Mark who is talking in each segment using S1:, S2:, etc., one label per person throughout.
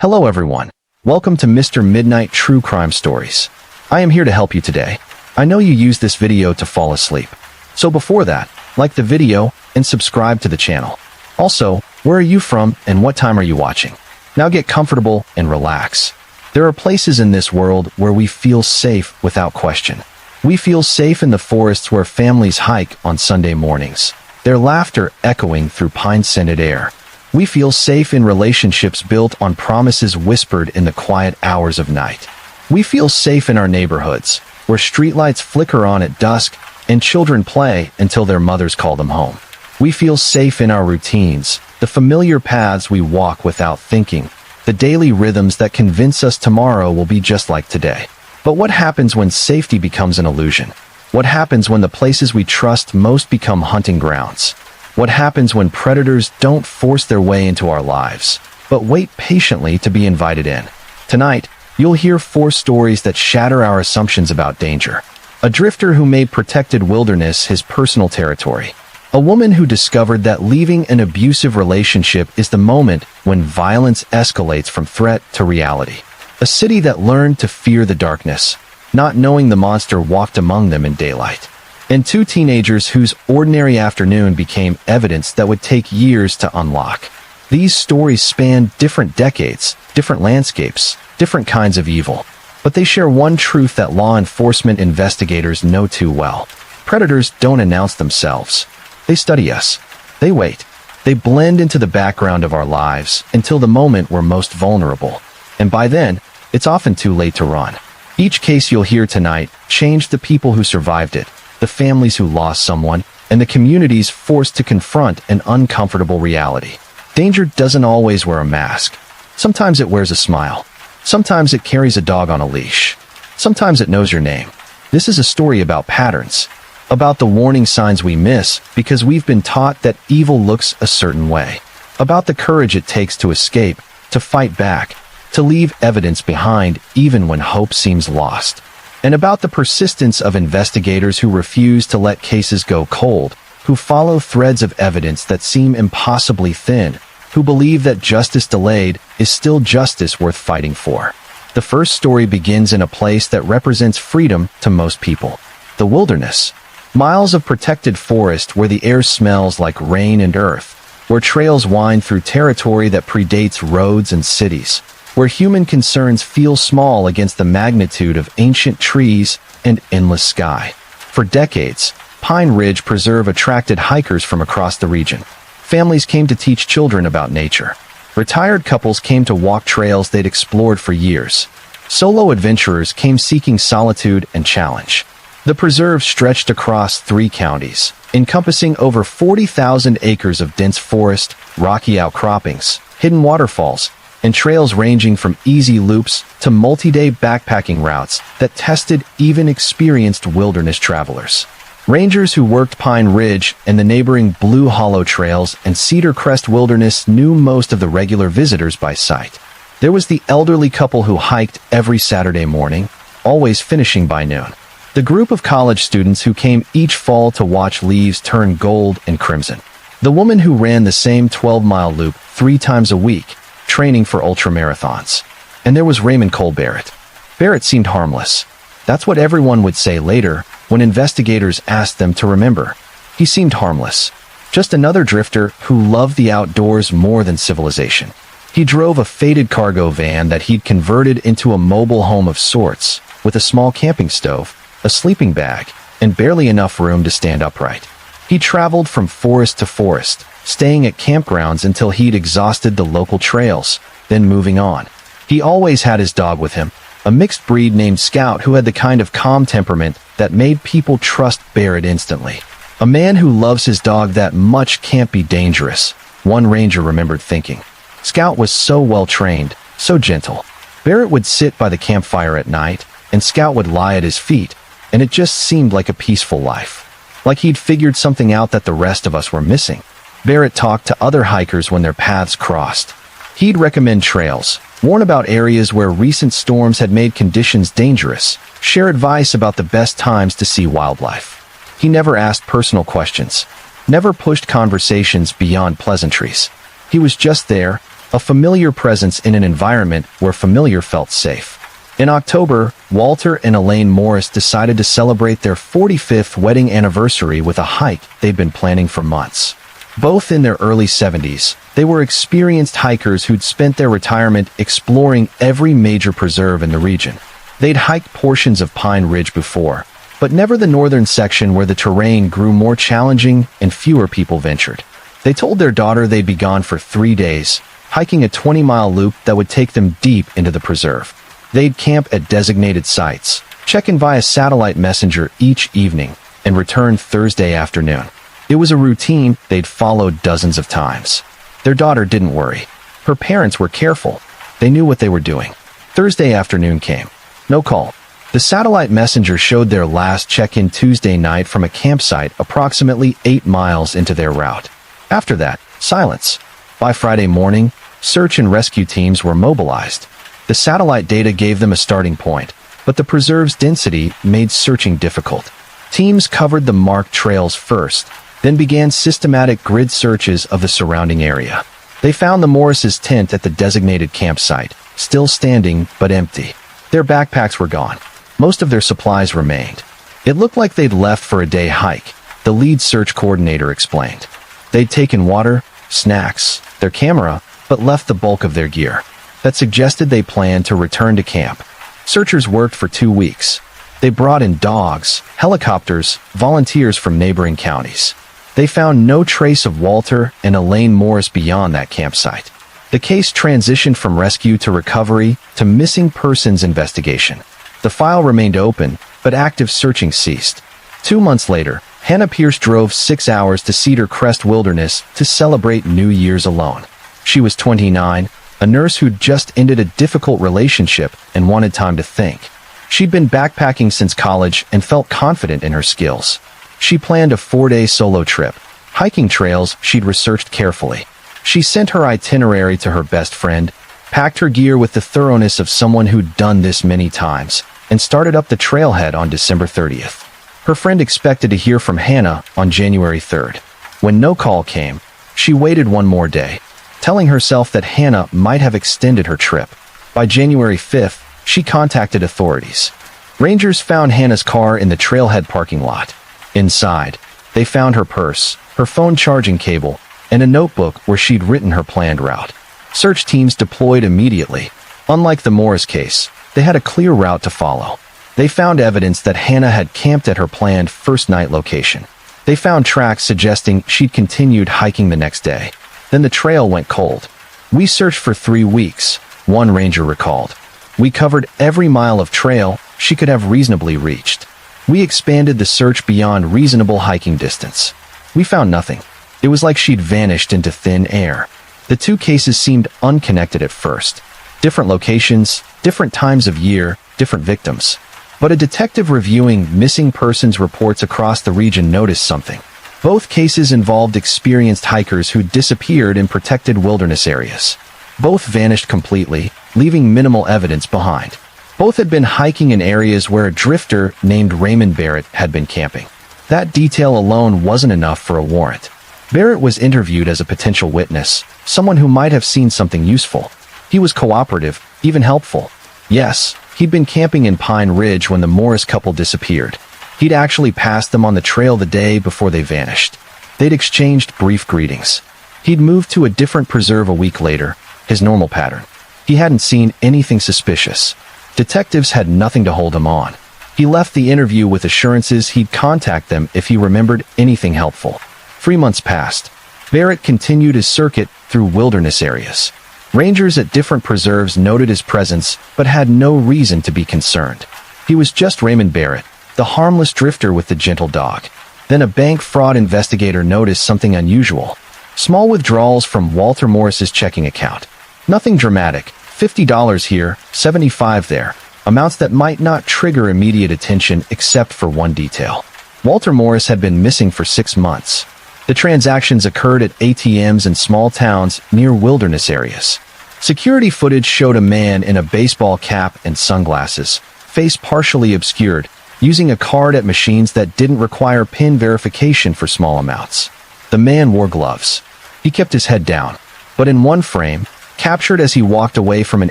S1: Hello everyone. Welcome to Mr. Midnight True Crime Stories. I am here to help you today. I know you use this video to fall asleep. So before that, like the video and subscribe to the channel. Also, where are you from and what time are you watching? Now get comfortable and relax. There are places in this world where we feel safe without question. We feel safe in the forests where families hike on Sunday mornings, their laughter echoing through pine-scented air. We feel safe in relationships built on promises whispered in the quiet hours of night. We feel safe in our neighborhoods, where streetlights flicker on at dusk and children play until their mothers call them home. We feel safe in our routines, the familiar paths we walk without thinking, the daily rhythms that convince us tomorrow will be just like today. But what happens when safety becomes an illusion? What happens when the places we trust most become hunting grounds? What happens when predators don't force their way into our lives, but wait patiently to be invited in? Tonight, you'll hear 4 stories that shatter our assumptions about danger. A drifter who made protected wilderness his personal territory. A woman who discovered that leaving an abusive relationship is the moment when violence escalates from threat to reality. A city that learned to fear the darkness, not knowing the monster walked among them in daylight. And 2 teenagers whose ordinary afternoon became evidence that would take years to unlock. These stories span different decades, different landscapes, different kinds of evil. But they share one truth that law enforcement investigators know too well. Predators don't announce themselves. They study us. They wait. They blend into the background of our lives until the moment we're most vulnerable. And by then, it's often too late to run. Each case you'll hear tonight changed the people who survived it, the families who lost someone, and the communities forced to confront an uncomfortable reality. Danger doesn't always wear a mask. Sometimes it wears a smile. Sometimes it carries a dog on a leash. Sometimes it knows your name. This is a story about patterns, about the warning signs we miss because we've been taught that evil looks a certain way, about the courage it takes to escape, to fight back, to leave evidence behind even when hope seems lost. And about the persistence of investigators who refuse to let cases go cold, who follow threads of evidence that seem impossibly thin, who believe that justice delayed is still justice worth fighting for. The first story begins in a place that represents freedom to most people. The wilderness. Miles of protected forest where the air smells like rain and earth, where trails wind through territory that predates roads and cities, where human concerns feel small against the magnitude of ancient trees and endless sky. For decades, Pine Ridge Preserve attracted hikers from across the region. Families came to teach children about nature. Retired couples came to walk trails they'd explored for years. Solo adventurers came seeking solitude and challenge. The preserve stretched across 3 counties, encompassing over 40,000 acres of dense forest, rocky outcroppings, hidden waterfalls, and trails ranging from easy loops to multi-day backpacking routes that tested even experienced wilderness travelers. Rangers who worked Pine Ridge and the neighboring Blue Hollow Trails and Cedar Crest Wilderness knew most of the regular visitors by sight. There was the elderly couple who hiked every Saturday morning, always finishing by noon. The group of college students who came each fall to watch leaves turn gold and crimson. The woman who ran the same 12-mile loop 3 times a week, training for ultramarathons. And there was Raymond Cole Barrett. Barrett seemed harmless. That's what everyone would say later when investigators asked them to remember. He seemed harmless. Just another drifter who loved the outdoors more than civilization. He drove a faded cargo van that he'd converted into a mobile home of sorts, with a small camping stove, a sleeping bag, and barely enough room to stand upright. He traveled from forest to forest, staying at campgrounds until he'd exhausted the local trails, then moving on. He always had his dog with him, a mixed breed named Scout who had the kind of calm temperament that made people trust Barrett instantly. A man who loves his dog that much can't be dangerous, one ranger remembered thinking. Scout was so well trained, so gentle. Barrett would sit by the campfire at night, and Scout would lie at his feet, and it just seemed like a peaceful life. Like he'd figured something out that the rest of us were missing. Barrett talked to other hikers when their paths crossed. He'd recommend trails, warn about areas where recent storms had made conditions dangerous, share advice about the best times to see wildlife. He never asked personal questions, never pushed conversations beyond pleasantries. He was just there, a familiar presence in an environment where familiar felt safe. In October, Walter and Elaine Morris decided to celebrate their 45th wedding anniversary with a hike they'd been planning for months. Both in their early 70s, they were experienced hikers who'd spent their retirement exploring every major preserve in the region. They'd hiked portions of Pine Ridge before, but never the northern section where the terrain grew more challenging and fewer people ventured. They told their daughter they'd be gone for 3 days, hiking a 20-mile loop that would take them deep into the preserve. They'd camp at designated sites, check in via satellite messenger each evening, and return Thursday afternoon. It was a routine they'd followed dozens of times. Their daughter didn't worry. Her parents were careful. They knew what they were doing. Thursday afternoon came. No call. The satellite messenger showed their last check-in Tuesday night from a campsite approximately 8 miles into their route. After that, silence. By Friday morning, search and rescue teams were mobilized. The satellite data gave them a starting point, but the preserve's density made searching difficult. Teams covered the marked trails first, then began systematic grid searches of the surrounding area. They found the Morrises' tent at the designated campsite, still standing but empty. Their backpacks were gone. Most of their supplies remained. It looked like they'd left for a day hike, the lead search coordinator explained. They'd taken water, snacks, their camera, but left the bulk of their gear. That suggested they planned to return to camp. Searchers worked for 2 weeks. They brought in dogs, helicopters, volunteers from neighboring counties. They found no trace of Walter and Elaine Morris beyond that campsite. The case transitioned from rescue to recovery to missing persons investigation. The file remained open, but active searching ceased. 2 months later, Hannah Pierce drove 6 hours to Cedar Crest Wilderness to celebrate New Year's alone. She was 29, a nurse who'd just ended a difficult relationship and wanted time to think. She'd been backpacking since college and felt confident in her skills. She planned a 4-day solo trip, hiking trails she'd researched carefully. She sent her itinerary to her best friend, packed her gear with the thoroughness of someone who'd done this many times, and started up the trailhead on December 30th. Her friend expected to hear from Hannah on January 3rd. When no call came, she waited one more day, telling herself that Hannah might have extended her trip. By January 5th, she contacted authorities. Rangers found Hannah's car in the trailhead parking lot. Inside, they found her purse, her phone charging cable, and a notebook where she'd written her planned route. Search teams deployed immediately. Unlike the Morris case, they had a clear route to follow. They found evidence that Hannah had camped at her planned first-night location. They found tracks suggesting she'd continued hiking the next day. Then the trail went cold. "We searched for 3 weeks, one ranger recalled. We covered every mile of trail she could have reasonably reached. We expanded the search beyond reasonable hiking distance. We found nothing. It was like she'd vanished into thin air." The 2 cases seemed unconnected at first. Different locations, different times of year, different victims. But a detective reviewing missing persons reports across the region noticed something. Both cases involved experienced hikers who disappeared in protected wilderness areas. Both vanished completely, leaving minimal evidence behind. Both had been hiking in areas where a drifter named Raymond Barrett had been camping. That detail alone wasn't enough for a warrant. Barrett was interviewed as a potential witness, someone who might have seen something useful. He was cooperative, even helpful. Yes, he'd been camping in Pine Ridge when the Morris couple disappeared. He'd actually passed them on the trail the day before they vanished. They'd exchanged brief greetings. He'd moved to a different preserve a week later, his normal pattern. He hadn't seen anything suspicious. Detectives had nothing to hold him on. He left the interview with assurances he'd contact them if he remembered anything helpful. 3 months passed. Barrett continued his circuit through wilderness areas. Rangers at different preserves noted his presence, but had no reason to be concerned. He was just Raymond Barrett, the harmless drifter with the gentle dog. Then a bank fraud investigator noticed something unusual. Small withdrawals from Walter Morris's checking account. Nothing dramatic. $50 here, $75 there. Amounts that might not trigger immediate attention except for one detail. Walter Morris had been missing for 6 months. The transactions occurred at ATMs in small towns near wilderness areas. Security footage showed a man in a baseball cap and sunglasses, face partially obscured, using a card at machines that didn't require PIN verification for small amounts. The man wore gloves. He kept his head down, but in one frame, Captured as he walked away from an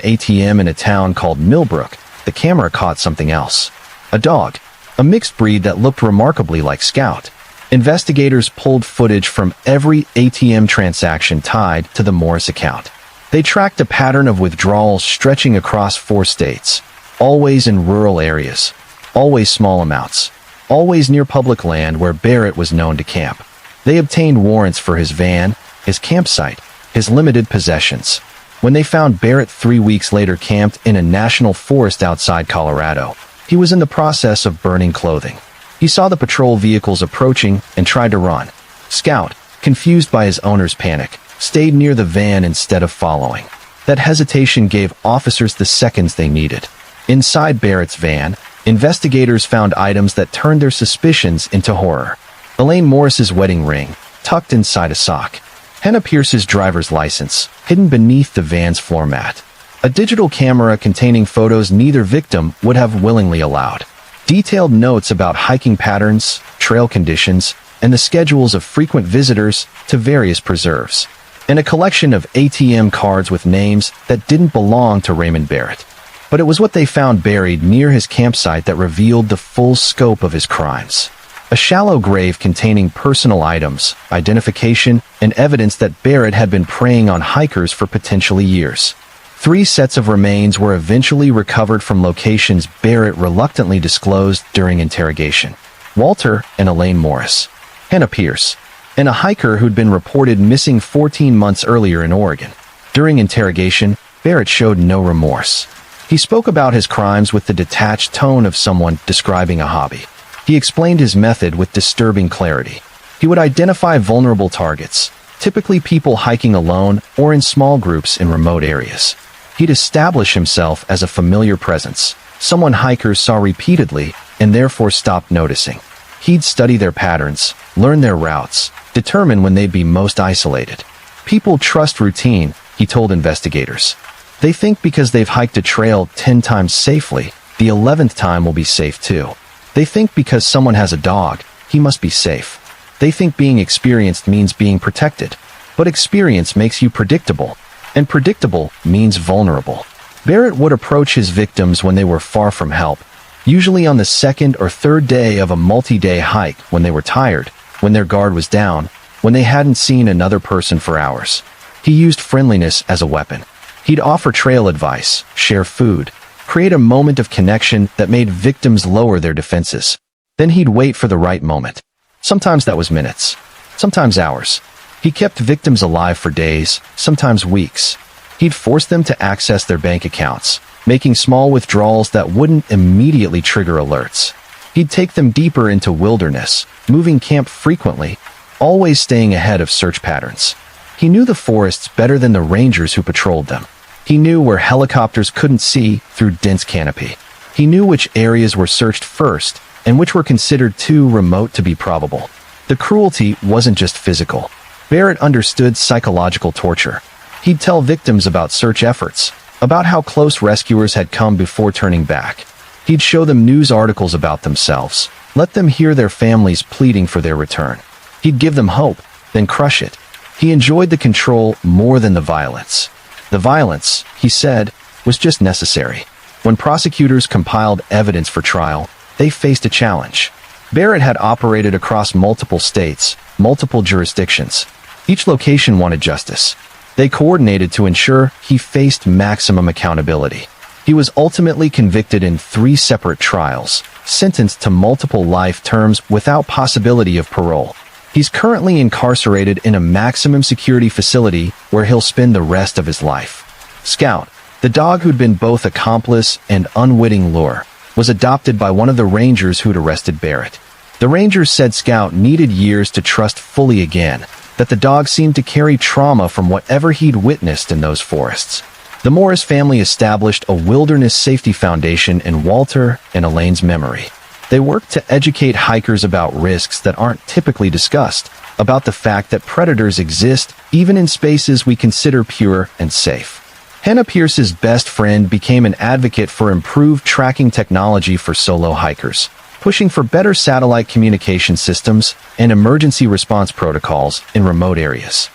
S1: ATM in a town called Millbrook, the camera caught something else. A dog. A mixed breed that looked remarkably like Scout. Investigators pulled footage from every ATM transaction tied to the Morris account. They tracked a pattern of withdrawals stretching across 4 states. Always in rural areas. Always small amounts. Always near public land where Barrett was known to camp. They obtained warrants for his van, his campsite, his limited possessions. When they found Barrett 3 weeks later camped in a national forest outside Colorado, he was in the process of burning clothing. He saw the patrol vehicles approaching and tried to run. Scout, confused by his owner's panic, stayed near the van instead of following. That hesitation gave officers the seconds they needed. Inside Barrett's van, investigators found items that turned their suspicions into horror. Elaine Morris's wedding ring, tucked inside a sock. Hannah Pierce's driver's license, hidden beneath the van's floor mat. A digital camera containing photos neither victim would have willingly allowed. Detailed notes about hiking patterns, trail conditions, and the schedules of frequent visitors to various preserves. And a collection of ATM cards with names that didn't belong to Raymond Barrett. But it was what they found buried near his campsite that revealed the full scope of his crimes. A shallow grave containing personal items, identification, and evidence that Barrett had been preying on hikers for potentially years. 3 sets of remains were eventually recovered from locations Barrett reluctantly disclosed during interrogation. Walter and Elaine Morris. Hannah Pierce, and a hiker who'd been reported missing 14 months earlier in Oregon. During interrogation, Barrett showed no remorse. He spoke about his crimes with the detached tone of someone describing a hobby. He explained his method with disturbing clarity. He would identify vulnerable targets, typically people hiking alone or in small groups in remote areas. He'd establish himself as a familiar presence, someone hikers saw repeatedly and therefore stopped noticing. He'd study their patterns, learn their routes, determine when they'd be most isolated. People trust routine, he told investigators. They think because they've hiked a trail 10 times safely, the 11th time will be safe too. They think because someone has a dog, he must be safe. They think being experienced means being protected. But experience makes you predictable, and predictable means vulnerable. Barrett would approach his victims when they were far from help, usually on the 2nd or 3rd day of a multi-day hike when they were tired, when their guard was down, when they hadn't seen another person for hours. He used friendliness as a weapon. He'd offer trail advice, share food, create a moment of connection that made victims lower their defenses. Then he'd wait for the right moment. Sometimes that was minutes, sometimes hours. He kept victims alive for days, sometimes weeks. He'd force them to access their bank accounts, making small withdrawals that wouldn't immediately trigger alerts. He'd take them deeper into wilderness, moving camp frequently, always staying ahead of search patterns. He knew the forests better than the rangers who patrolled them. He knew where helicopters couldn't see through dense canopy. He knew which areas were searched first and which were considered too remote to be probable. The cruelty wasn't just physical. Barrett understood psychological torture. He'd tell victims about search efforts, about how close rescuers had come before turning back. He'd show them news articles about themselves, let them hear their families pleading for their return. He'd give them hope, then crush it. He enjoyed the control more than the violence. The violence, he said, was just necessary. When prosecutors compiled evidence for trial, they faced a challenge. Barrett had operated across multiple states, multiple jurisdictions. Each location wanted justice. They coordinated to ensure he faced maximum accountability. He was ultimately convicted in 3 separate trials, sentenced to multiple life terms without possibility of parole. He's currently incarcerated in a maximum security facility where he'll spend the rest of his life. Scout, the dog who'd been both accomplice and unwitting lure, was adopted by one of the rangers who'd arrested Barrett. The rangers said Scout needed years to trust fully again, that the dog seemed to carry trauma from whatever he'd witnessed in those forests. The Morris family established a wilderness safety foundation in Walter and Elaine's memory. They worked to educate hikers about risks that aren't typically discussed, about the fact that predators exist even in spaces we consider pure and safe. Hannah Pierce's best friend became an advocate for improved tracking technology for solo hikers, pushing for better satellite communication systems and emergency response protocols in remote areas.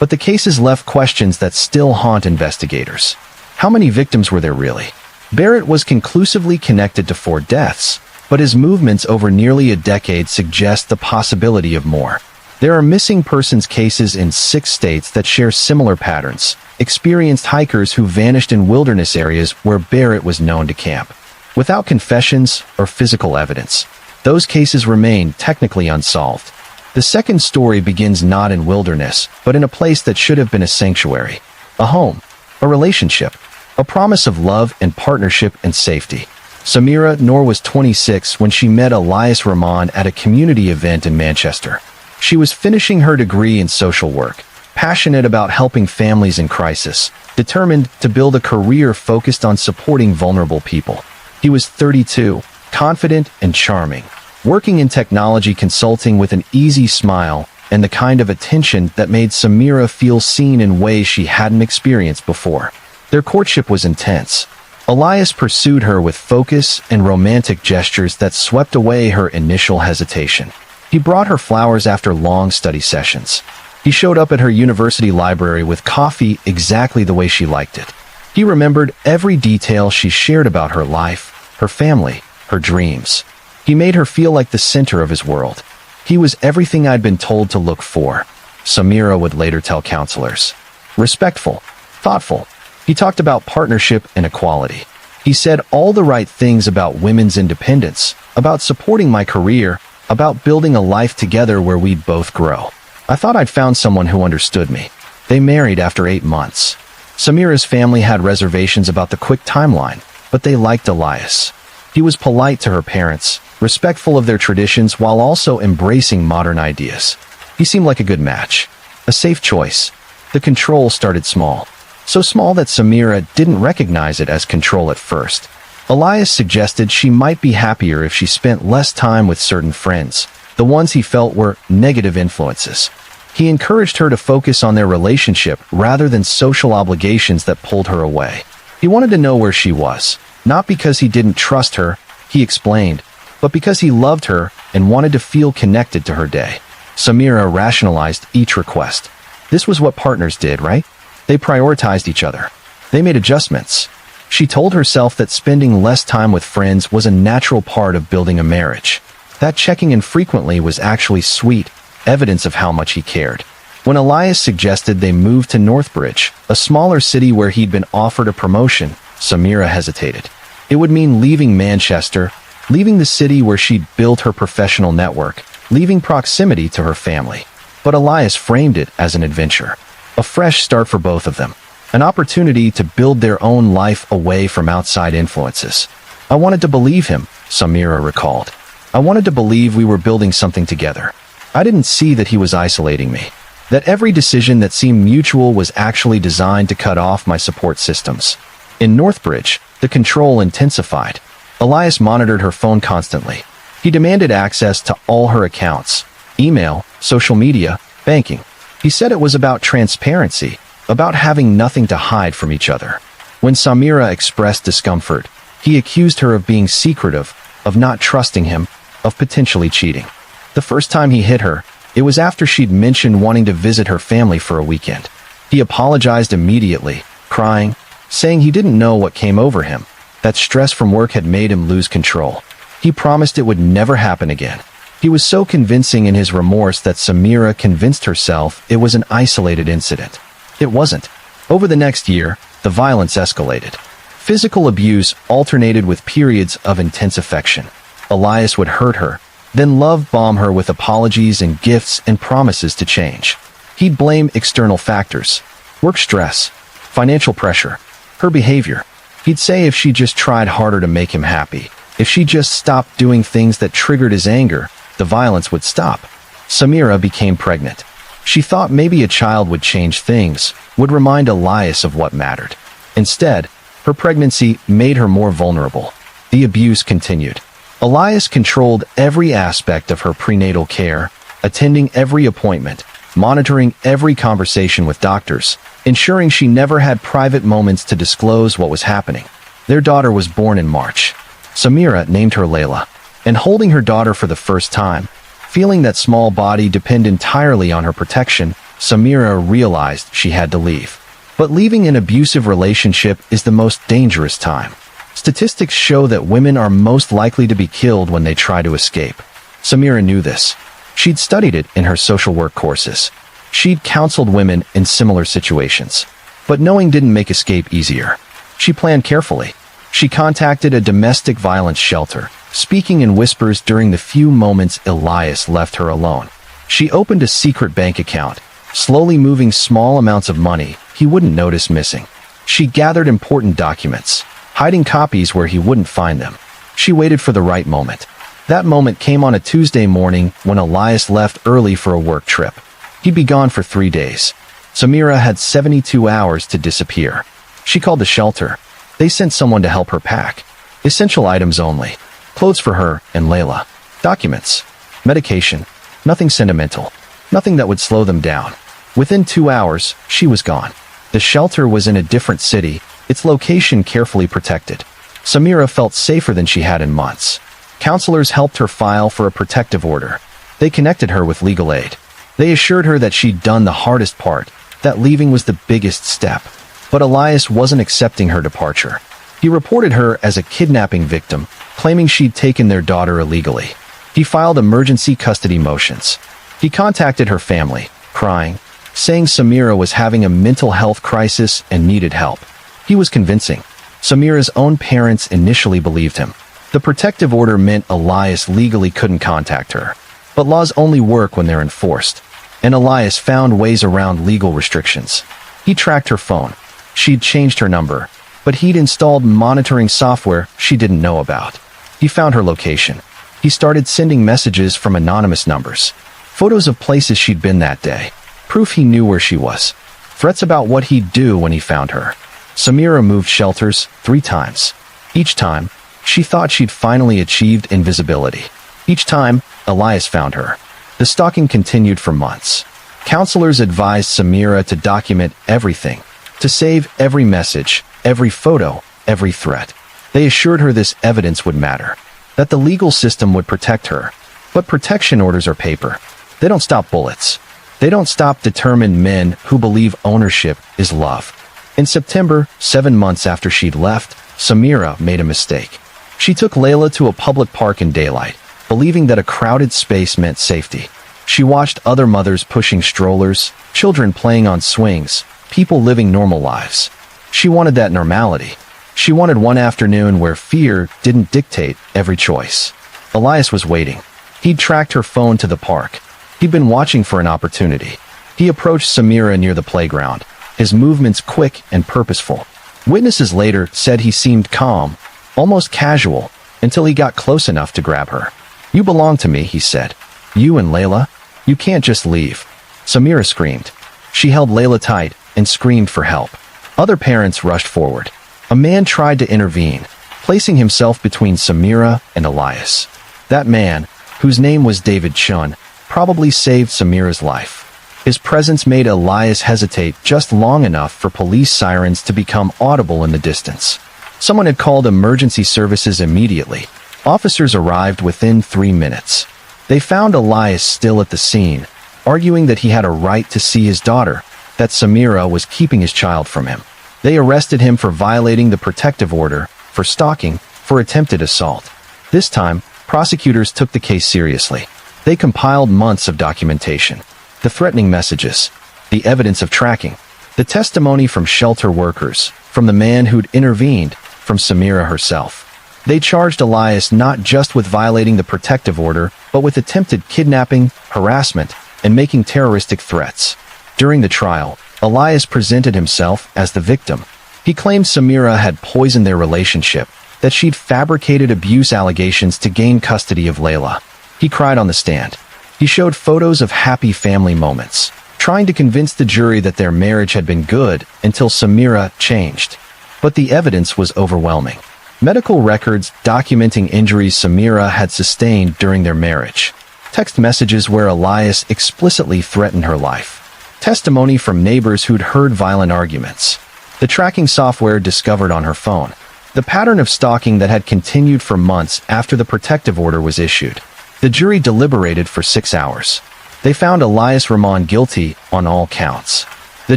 S1: But the cases left questions that still haunt investigators. How many victims were there really? Barrett was conclusively connected to 4 deaths, but his movements over nearly a decade suggest the possibility of more. There are missing persons cases in 6 states that share similar patterns, experienced hikers who vanished in wilderness areas where Barrett was known to camp. Without confessions or physical evidence, those cases remain technically unsolved. The second story begins not in wilderness, but in a place that should have been a sanctuary, a home, a relationship, a promise of love and partnership and safety. Samira Noor was 26 when she met Elias Rahman at a community event in Manchester. She was finishing her degree in social work, passionate about helping families in crisis, determined to build a career focused on supporting vulnerable people. He was 32, confident and charming, working in technology consulting with an easy smile and the kind of attention that made Samira feel seen in ways she hadn't experienced before. Their courtship was intense. Elias pursued her with focus and romantic gestures that swept away her initial hesitation. He brought her flowers after long study sessions. He showed up at her university library with coffee exactly the way she liked it. He remembered every detail she shared about her life, her family, her dreams. He made her feel like the center of his world. He was everything I'd been told to look for, Samira would later tell counselors. Respectful, thoughtful. He talked about partnership and equality. He said all the right things about women's independence, about supporting my career, about building a life together where we'd both grow. I thought I'd found someone who understood me. They married after 8 months. Samira's family had reservations about the quick timeline, but they liked Elias. He was polite to her parents, respectful of their traditions while also embracing modern ideas. He seemed like a good match. A safe choice. The control started small. So small that Samira didn't recognize it as control at first. Elias suggested she might be happier if she spent less time with certain friends, the ones he felt were negative influences. He encouraged her to focus on their relationship rather than social obligations that pulled her away. He wanted to know where she was, not because he didn't trust her, he explained, but because he loved her and wanted to feel connected to her day. Samira rationalized each request. This was what partners did, right? They prioritized each other. They made adjustments. She told herself that spending less time with friends was a natural part of building a marriage. That checking in frequently was actually sweet, evidence of how much he cared. When Elias suggested they move to Northbridge, a smaller city where he'd been offered a promotion, Samira hesitated. It would mean leaving Manchester, leaving the city where she'd built her professional network, leaving proximity to her family. But Elias framed it as an adventure. A fresh start for both of them. An opportunity to build their own life away from outside influences. I wanted to believe him, Samira recalled. I wanted to believe we were building something together. I didn't see that he was isolating me. That every decision that seemed mutual was actually designed to cut off my support systems. In Northbridge, the control intensified. Elias monitored her phone constantly. He demanded access to all her accounts, email, social media, banking. He said it was about transparency, about having nothing to hide from each other. When Samira expressed discomfort, he accused her of being secretive, of not trusting him, of potentially cheating. The first time he hit her, it was after she'd mentioned wanting to visit her family for a weekend. He apologized immediately, crying, saying he didn't know what came over him, that stress from work had made him lose control. He promised it would never happen again. He was so convincing in his remorse that Samira convinced herself it was an isolated incident. It wasn't. Over the next year, the violence escalated. Physical abuse alternated with periods of intense affection. Elias would hurt her, then love-bomb her with apologies and gifts and promises to change. He'd blame external factors, work stress, financial pressure, her behavior. He'd say if she just tried harder to make him happy, if she just stopped doing things that triggered his anger, the violence would stop. Samira became pregnant. She thought maybe a child would change things, would remind Elias of what mattered. Instead, her pregnancy made her more vulnerable. The abuse continued. Elias controlled every aspect of her prenatal care, attending every appointment, monitoring every conversation with doctors, ensuring she never had private moments to disclose what was happening. Their daughter was born in March. Samira named her Layla. And holding her daughter for the first time, feeling that small body depend entirely on her protection, Samira realized she had to leave. But leaving an abusive relationship is the most dangerous time. Statistics show that women are most likely to be killed when they try to escape. Samira knew this. She'd studied it in her social work courses. She'd counseled women in similar situations. But knowing didn't make escape easier. She planned carefully. She contacted a domestic violence shelter, speaking in whispers during the few moments Elias left her alone. She opened a secret bank account, slowly moving small amounts of money he wouldn't notice missing. She gathered important documents, hiding copies where he wouldn't find them. She waited for the right moment. That moment came on a Tuesday morning when Elias left early for a work trip. He'd be gone for 3 days. Samira had 72 hours to disappear. She called the shelter. They sent someone to help her pack. Essential items only. Clothes for her and Layla. Documents. Medication. Nothing sentimental. Nothing that would slow them down. Within 2 hours, she was gone. The shelter was in a different city, its location carefully protected. Samira felt safer than she had in months. Counselors helped her file for a protective order. They connected her with legal aid. They assured her that she'd done the hardest part, that leaving was the biggest step. But Elias wasn't accepting her departure. He reported her as a kidnapping victim, claiming she'd taken their daughter illegally. He filed emergency custody motions. He contacted her family, crying, saying Samira was having a mental health crisis and needed help. He was convincing. Samira's own parents initially believed him. The protective order meant Elias legally couldn't contact her. But laws only work when they're enforced. And Elias found ways around legal restrictions. He tracked her phone. She'd changed her number, but he'd installed monitoring software she didn't know about. He found her location. He started sending messages from anonymous numbers. Photos of places she'd been that day. Proof he knew where she was. Threats about what he'd do when he found her. Samira moved shelters 3 times. Each time, she thought she'd finally achieved invisibility. Each time, Elias found her. The stalking continued for months. Counselors advised Samira to document everything, to save every message, every photo, every threat. They assured her this evidence would matter, that the legal system would protect her. But protection orders are paper. They don't stop bullets. They don't stop determined men who believe ownership is love. In September, 7 months after she'd left, Samira made a mistake. She took Layla to a public park in daylight, believing that a crowded space meant safety. She watched other mothers pushing strollers, children playing on swings, people living normal lives. She wanted that normality. She wanted one afternoon where fear didn't dictate every choice. Elias was waiting. He'd tracked her phone to the park. He'd been watching for an opportunity. He approached Samira near the playground, his movements quick and purposeful. Witnesses later said he seemed calm, almost casual, until he got close enough to grab her. "You belong to me," he said. "You and Layla. You can't just leave." Samira screamed. She held Layla tight and screamed for help. Other parents rushed forward. A man tried to intervene, placing himself between Samira and Elias. That man, whose name was David Chun, probably saved Samira's life. His presence made Elias hesitate just long enough for police sirens to become audible in the distance. Someone had called emergency services immediately. Officers arrived within 3 minutes. They found Elias still at the scene, arguing that he had a right to see his daughter, that Samira was keeping his child from him. They arrested him for violating the protective order, for stalking, for attempted assault. This time, prosecutors took the case seriously. They compiled months of documentation. The threatening messages, the evidence of tracking, the testimony from shelter workers, from the man who'd intervened, from Samira herself. They charged Elias not just with violating the protective order, but with attempted kidnapping, harassment, and making terroristic threats. During the trial, Elias presented himself as the victim. He claimed Samira had poisoned their relationship, that she'd fabricated abuse allegations to gain custody of Layla. He cried on the stand. He showed photos of happy family moments, trying to convince the jury that their marriage had been good until Samira changed. But the evidence was overwhelming. Medical records documenting injuries Samira had sustained during their marriage. Text messages where Elias explicitly threatened her life. Testimony from neighbors who'd heard violent arguments. The tracking software discovered on her phone. The pattern of stalking that had continued for months after the protective order was issued. The jury deliberated for 6 hours. They found Elias Rahman guilty on all counts. The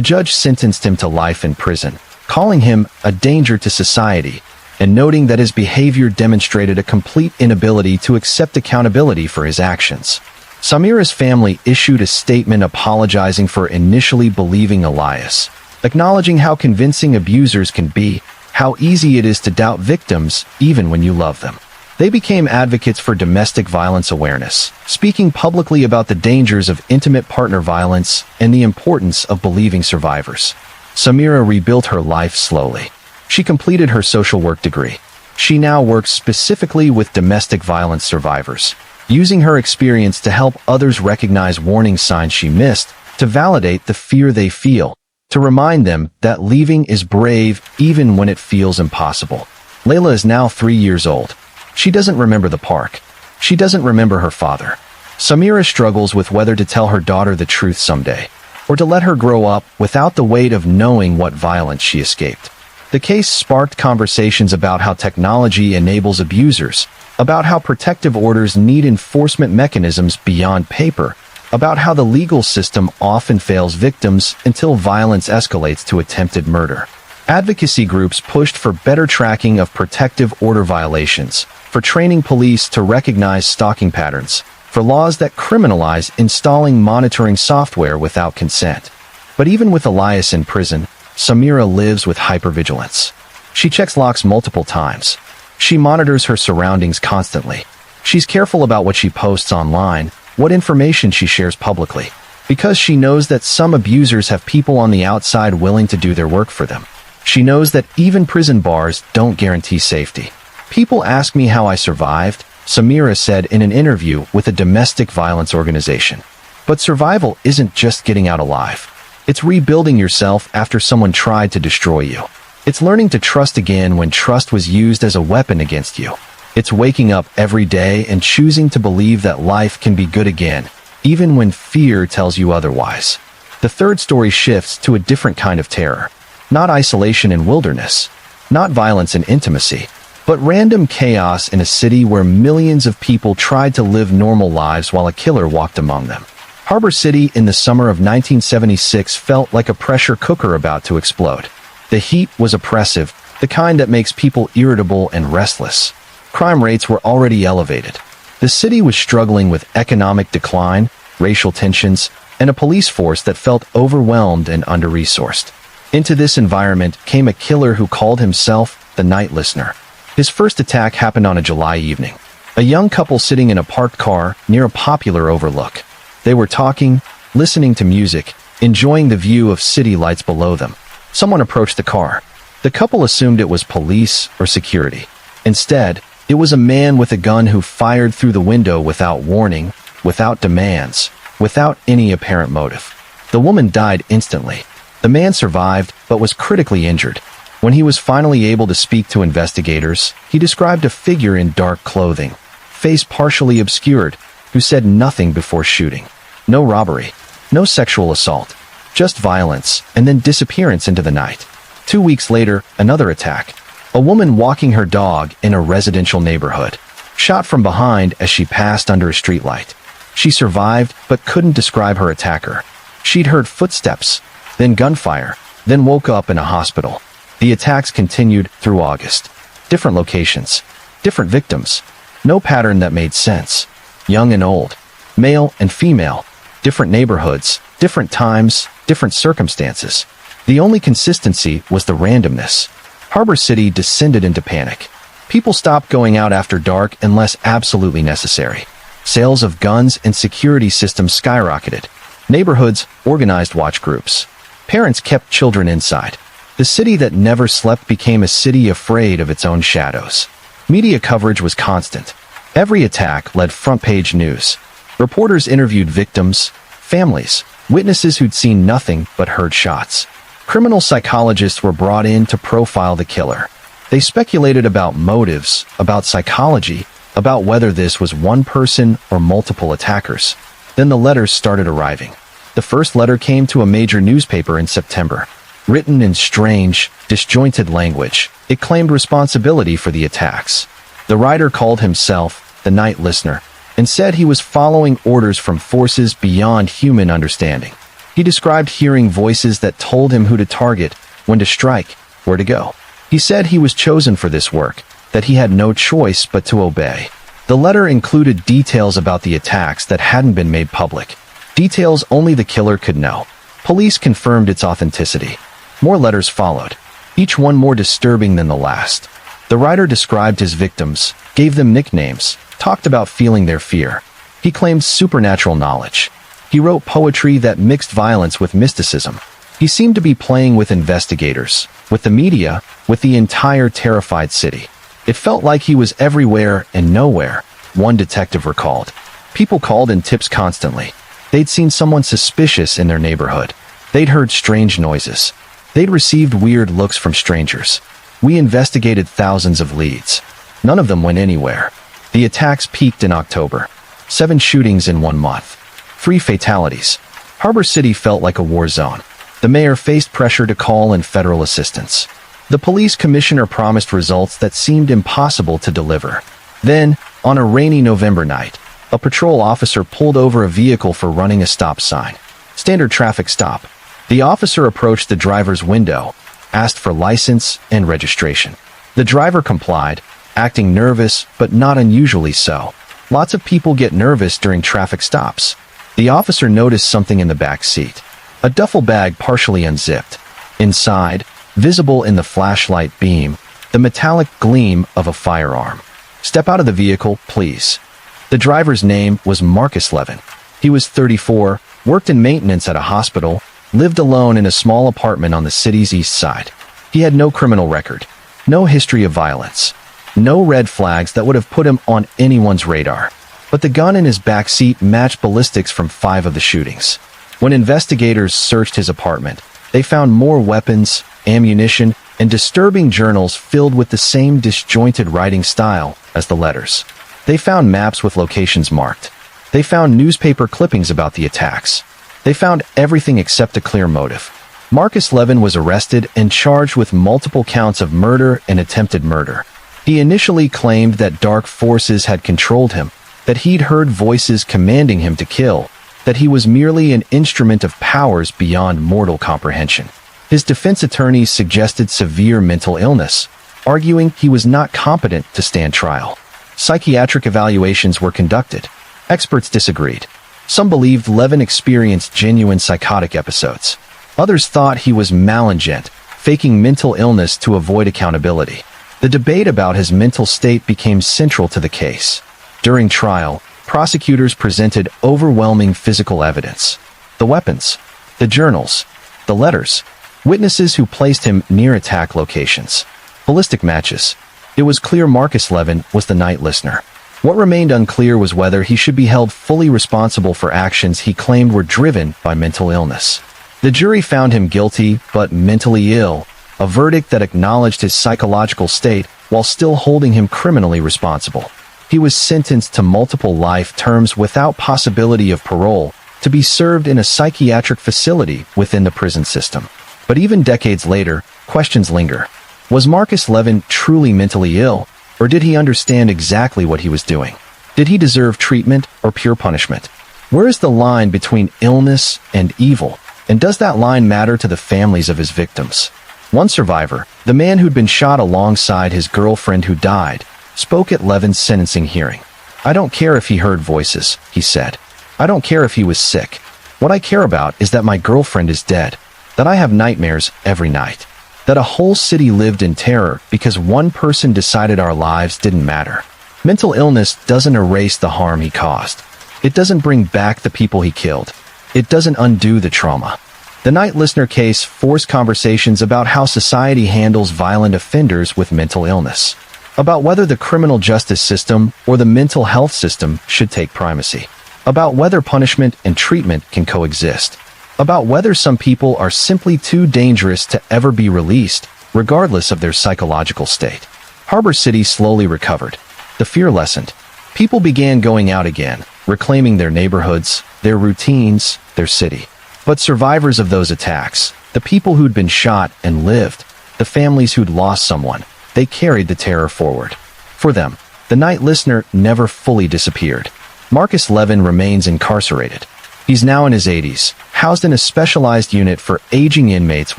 S1: judge sentenced him to life in prison, calling him a danger to society, and noting that his behavior demonstrated a complete inability to accept accountability for his actions. Samira's family issued a statement apologizing for initially believing Elias, acknowledging how convincing abusers can be, how easy it is to doubt victims even when you love them. They became advocates for domestic violence awareness, speaking publicly about the dangers of intimate partner violence and the importance of believing survivors. Samira rebuilt her life slowly. She completed her social work degree. She now works specifically with domestic violence survivors, using her experience to help others recognize warning signs she missed, to validate the fear they feel, to remind them that leaving is brave even when it feels impossible. Layla is now 3 years old. She doesn't remember the park. She doesn't remember her father. Samira struggles with whether to tell her daughter the truth someday, or to let her grow up without the weight of knowing what violence she escaped. The case sparked conversations about how technology enables abusers, about how protective orders need enforcement mechanisms beyond paper, about how the legal system often fails victims until violence escalates to attempted murder. Advocacy groups pushed for better tracking of protective order violations, for training police to recognize stalking patterns, for laws that criminalize installing monitoring software without consent. But even with Elias in prison, Samira lives with hypervigilance. She checks locks multiple times. She monitors her surroundings constantly. She's careful about what she posts online, what information she shares publicly, because she knows that some abusers have people on the outside willing to do their work for them. She knows that even prison bars don't guarantee safety. People ask me how I survived, Samira said in an interview with a domestic violence organization. But survival isn't just getting out alive. It's rebuilding yourself after someone tried to destroy you. It's learning to trust again when trust was used as a weapon against you. It's waking up every day and choosing to believe that life can be good again, even when fear tells you otherwise. The third story shifts to a different kind of terror. Not isolation and wilderness, not violence and intimacy, but random chaos in a city where millions of people tried to live normal lives while a killer walked among them. Harbor City in the summer of 1976 felt like a pressure cooker about to explode. The heat was oppressive, the kind that makes people irritable and restless. Crime rates were already elevated. The city was struggling with economic decline, racial tensions, and a police force that felt overwhelmed and under-resourced. Into this environment came a killer who called himself the Night Listener. His first attack happened on a July evening. A young couple sitting in a parked car near a popular overlook. They were talking, listening to music, enjoying the view of city lights below them. Someone approached the car. The couple assumed it was police or security. Instead, it was a man with a gun who fired through the window without warning, without demands, without any apparent motive. The woman died instantly. The man survived, but was critically injured. When he was finally able to speak to investigators, he described a figure in dark clothing, face partially obscured, who said nothing before shooting. No robbery, no sexual assault, just violence, and then disappearance into the night. 2 weeks later, another attack. A woman walking her dog in a residential neighborhood, shot from behind as she passed under a streetlight. She survived, but couldn't describe her attacker. She'd heard footsteps, then gunfire, then woke up in a hospital. The attacks continued through August. Different locations, different victims. No pattern that made sense. Young and old, male and female, different neighborhoods, different times, different circumstances. The only consistency was the randomness. Harbor City descended into panic. People stopped going out after dark unless absolutely necessary. Sales of guns and security systems skyrocketed. Neighborhoods organized watch groups. Parents kept children inside. The city that never slept became a city afraid of its own shadows. Media coverage was constant. Every attack led front-page news. Reporters interviewed victims, families, witnesses who'd seen nothing but heard shots. Criminal psychologists were brought in to profile the killer. They speculated about motives, about psychology, about whether this was one person or multiple attackers. Then the letters started arriving. The first letter came to a major newspaper in September. Written in strange, disjointed language, it claimed responsibility for the attacks. The writer called himself the Night Listener. and said he was following orders from forces beyond human understanding. He described hearing voices that told him who to target, when to strike, where to go. He said he was chosen for this work, that he had no choice but to obey. The letter included details about the attacks that hadn't been made public. Details only the killer could know. Police confirmed its authenticity. More letters followed, each one more disturbing than the last. The writer described his victims, gave them nicknames, talked about feeling their fear. He claimed supernatural knowledge. He wrote poetry that mixed violence with mysticism. He seemed to be playing with investigators, with the media, with the entire terrified city. It felt like he was everywhere and nowhere, one detective recalled. People called in tips constantly. They'd seen someone suspicious in their neighborhood. They'd heard strange noises. They'd received weird looks from strangers. We investigated thousands of leads. None of them went anywhere. The attacks peaked in October. 7 shootings in 1 month. 3 fatalities. Harbor City felt like a war zone. The mayor faced pressure to call in federal assistance. The police commissioner promised results that seemed impossible to deliver. Then, on a rainy November night, a patrol officer pulled over a vehicle for running a stop sign. Standard traffic stop. The officer approached the driver's window, asked for license and registration. The driver complied, acting nervous but not unusually so. Lots of people get nervous during traffic stops. The officer noticed something in the back seat. A duffel bag partially unzipped. Inside, visible in the flashlight beam, the metallic gleam of a firearm. "Step out of the vehicle, please." The driver's name was Marcus Levin. He was 34, worked in maintenance at a hospital, lived alone in a small apartment on the city's east side. He had no criminal record, no history of violence, no red flags that would have put him on anyone's radar. But the gun in his back seat matched ballistics from 5 of the shootings. When investigators searched his apartment, they found more weapons, ammunition, and disturbing journals filled with the same disjointed writing style as the letters. They found maps with locations marked. They found newspaper clippings about the attacks. They found everything except a clear motive. Marcus Levin was arrested and charged with multiple counts of murder and attempted murder. He initially claimed that dark forces had controlled him, that he'd heard voices commanding him to kill, that he was merely an instrument of powers beyond mortal comprehension. His defense attorneys suggested severe mental illness, arguing he was not competent to stand trial. Psychiatric evaluations were conducted. Experts disagreed. Some believed Levin experienced genuine psychotic episodes. Others thought he was malingeant, faking mental illness to avoid accountability. The debate about his mental state became central to the case. During trial, prosecutors presented overwhelming physical evidence. The weapons, the journals, the letters, witnesses who placed him near attack locations, ballistic matches. It was clear Marcus Levin was the night listener. What remained unclear was whether he should be held fully responsible for actions he claimed were driven by mental illness. The jury found him guilty, but mentally ill, a verdict that acknowledged his psychological state while still holding him criminally responsible. He was sentenced to multiple life terms without possibility of parole, to be served in a psychiatric facility within the prison system. But even decades later, questions linger. Was Marcus Levin truly mentally ill, or did he understand exactly what he was doing? Did he deserve treatment or pure punishment? Where is the line between illness and evil, and does that line matter to the families of his victims? One survivor, the man who'd been shot alongside his girlfriend who died, spoke at Levin's sentencing hearing. "I don't care if he heard voices," he said. "I don't care if he was sick. What I care about is that my girlfriend is dead, that I have nightmares every night, that a whole city lived in terror because one person decided our lives didn't matter." Mental illness doesn't erase the harm he caused. It doesn't bring back the people he killed. It doesn't undo the trauma. The night listener case forced conversations about how society handles violent offenders with mental illness, about whether the criminal justice system or the mental health system should take primacy, about whether punishment and treatment can coexist, about whether some people are simply too dangerous to ever be released, regardless of their psychological state. Harbor City slowly recovered. The fear lessened. People began going out again, reclaiming their neighborhoods, their routines, their city. But survivors of those attacks, the people who'd been shot and lived, the families who'd lost someone, they carried the terror forward. For them, the night listener never fully disappeared. Marcus Levin remains incarcerated. He's now in his 80s, housed in a specialized unit for aging inmates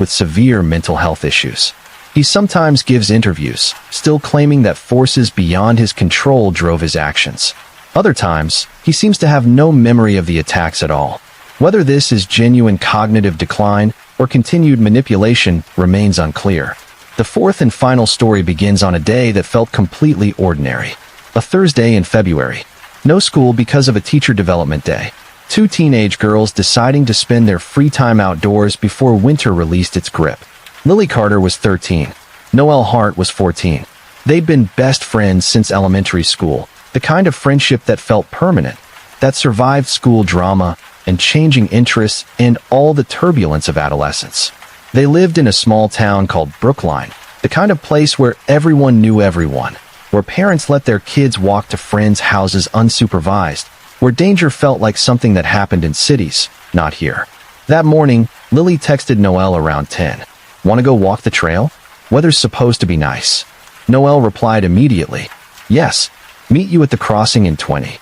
S1: with severe mental health issues. He sometimes gives interviews, still claiming that forces beyond his control drove his actions. Other times, he seems to have no memory of the attacks at all. Whether this is genuine cognitive decline or continued manipulation remains unclear. The fourth and final story begins on a day that felt completely ordinary. A Thursday in February. No school because of a teacher development day. Two teenage girls deciding to spend their free time outdoors before winter released its grip. Lily Carter was 13. Noelle Hart was 14. They'd been best friends since elementary school, the kind of friendship that felt permanent, that survived school drama and changing interests and all the turbulence of adolescence. They lived in a small town called Brookline, the kind of place where everyone knew everyone, where parents let their kids walk to friends' houses unsupervised, where danger felt like something that happened in cities, not here. That morning, Lily texted Noelle around 10. "Want to go walk the trail? Weather's supposed to be nice." Noelle replied immediately, "Yes, meet you at the crossing in 20.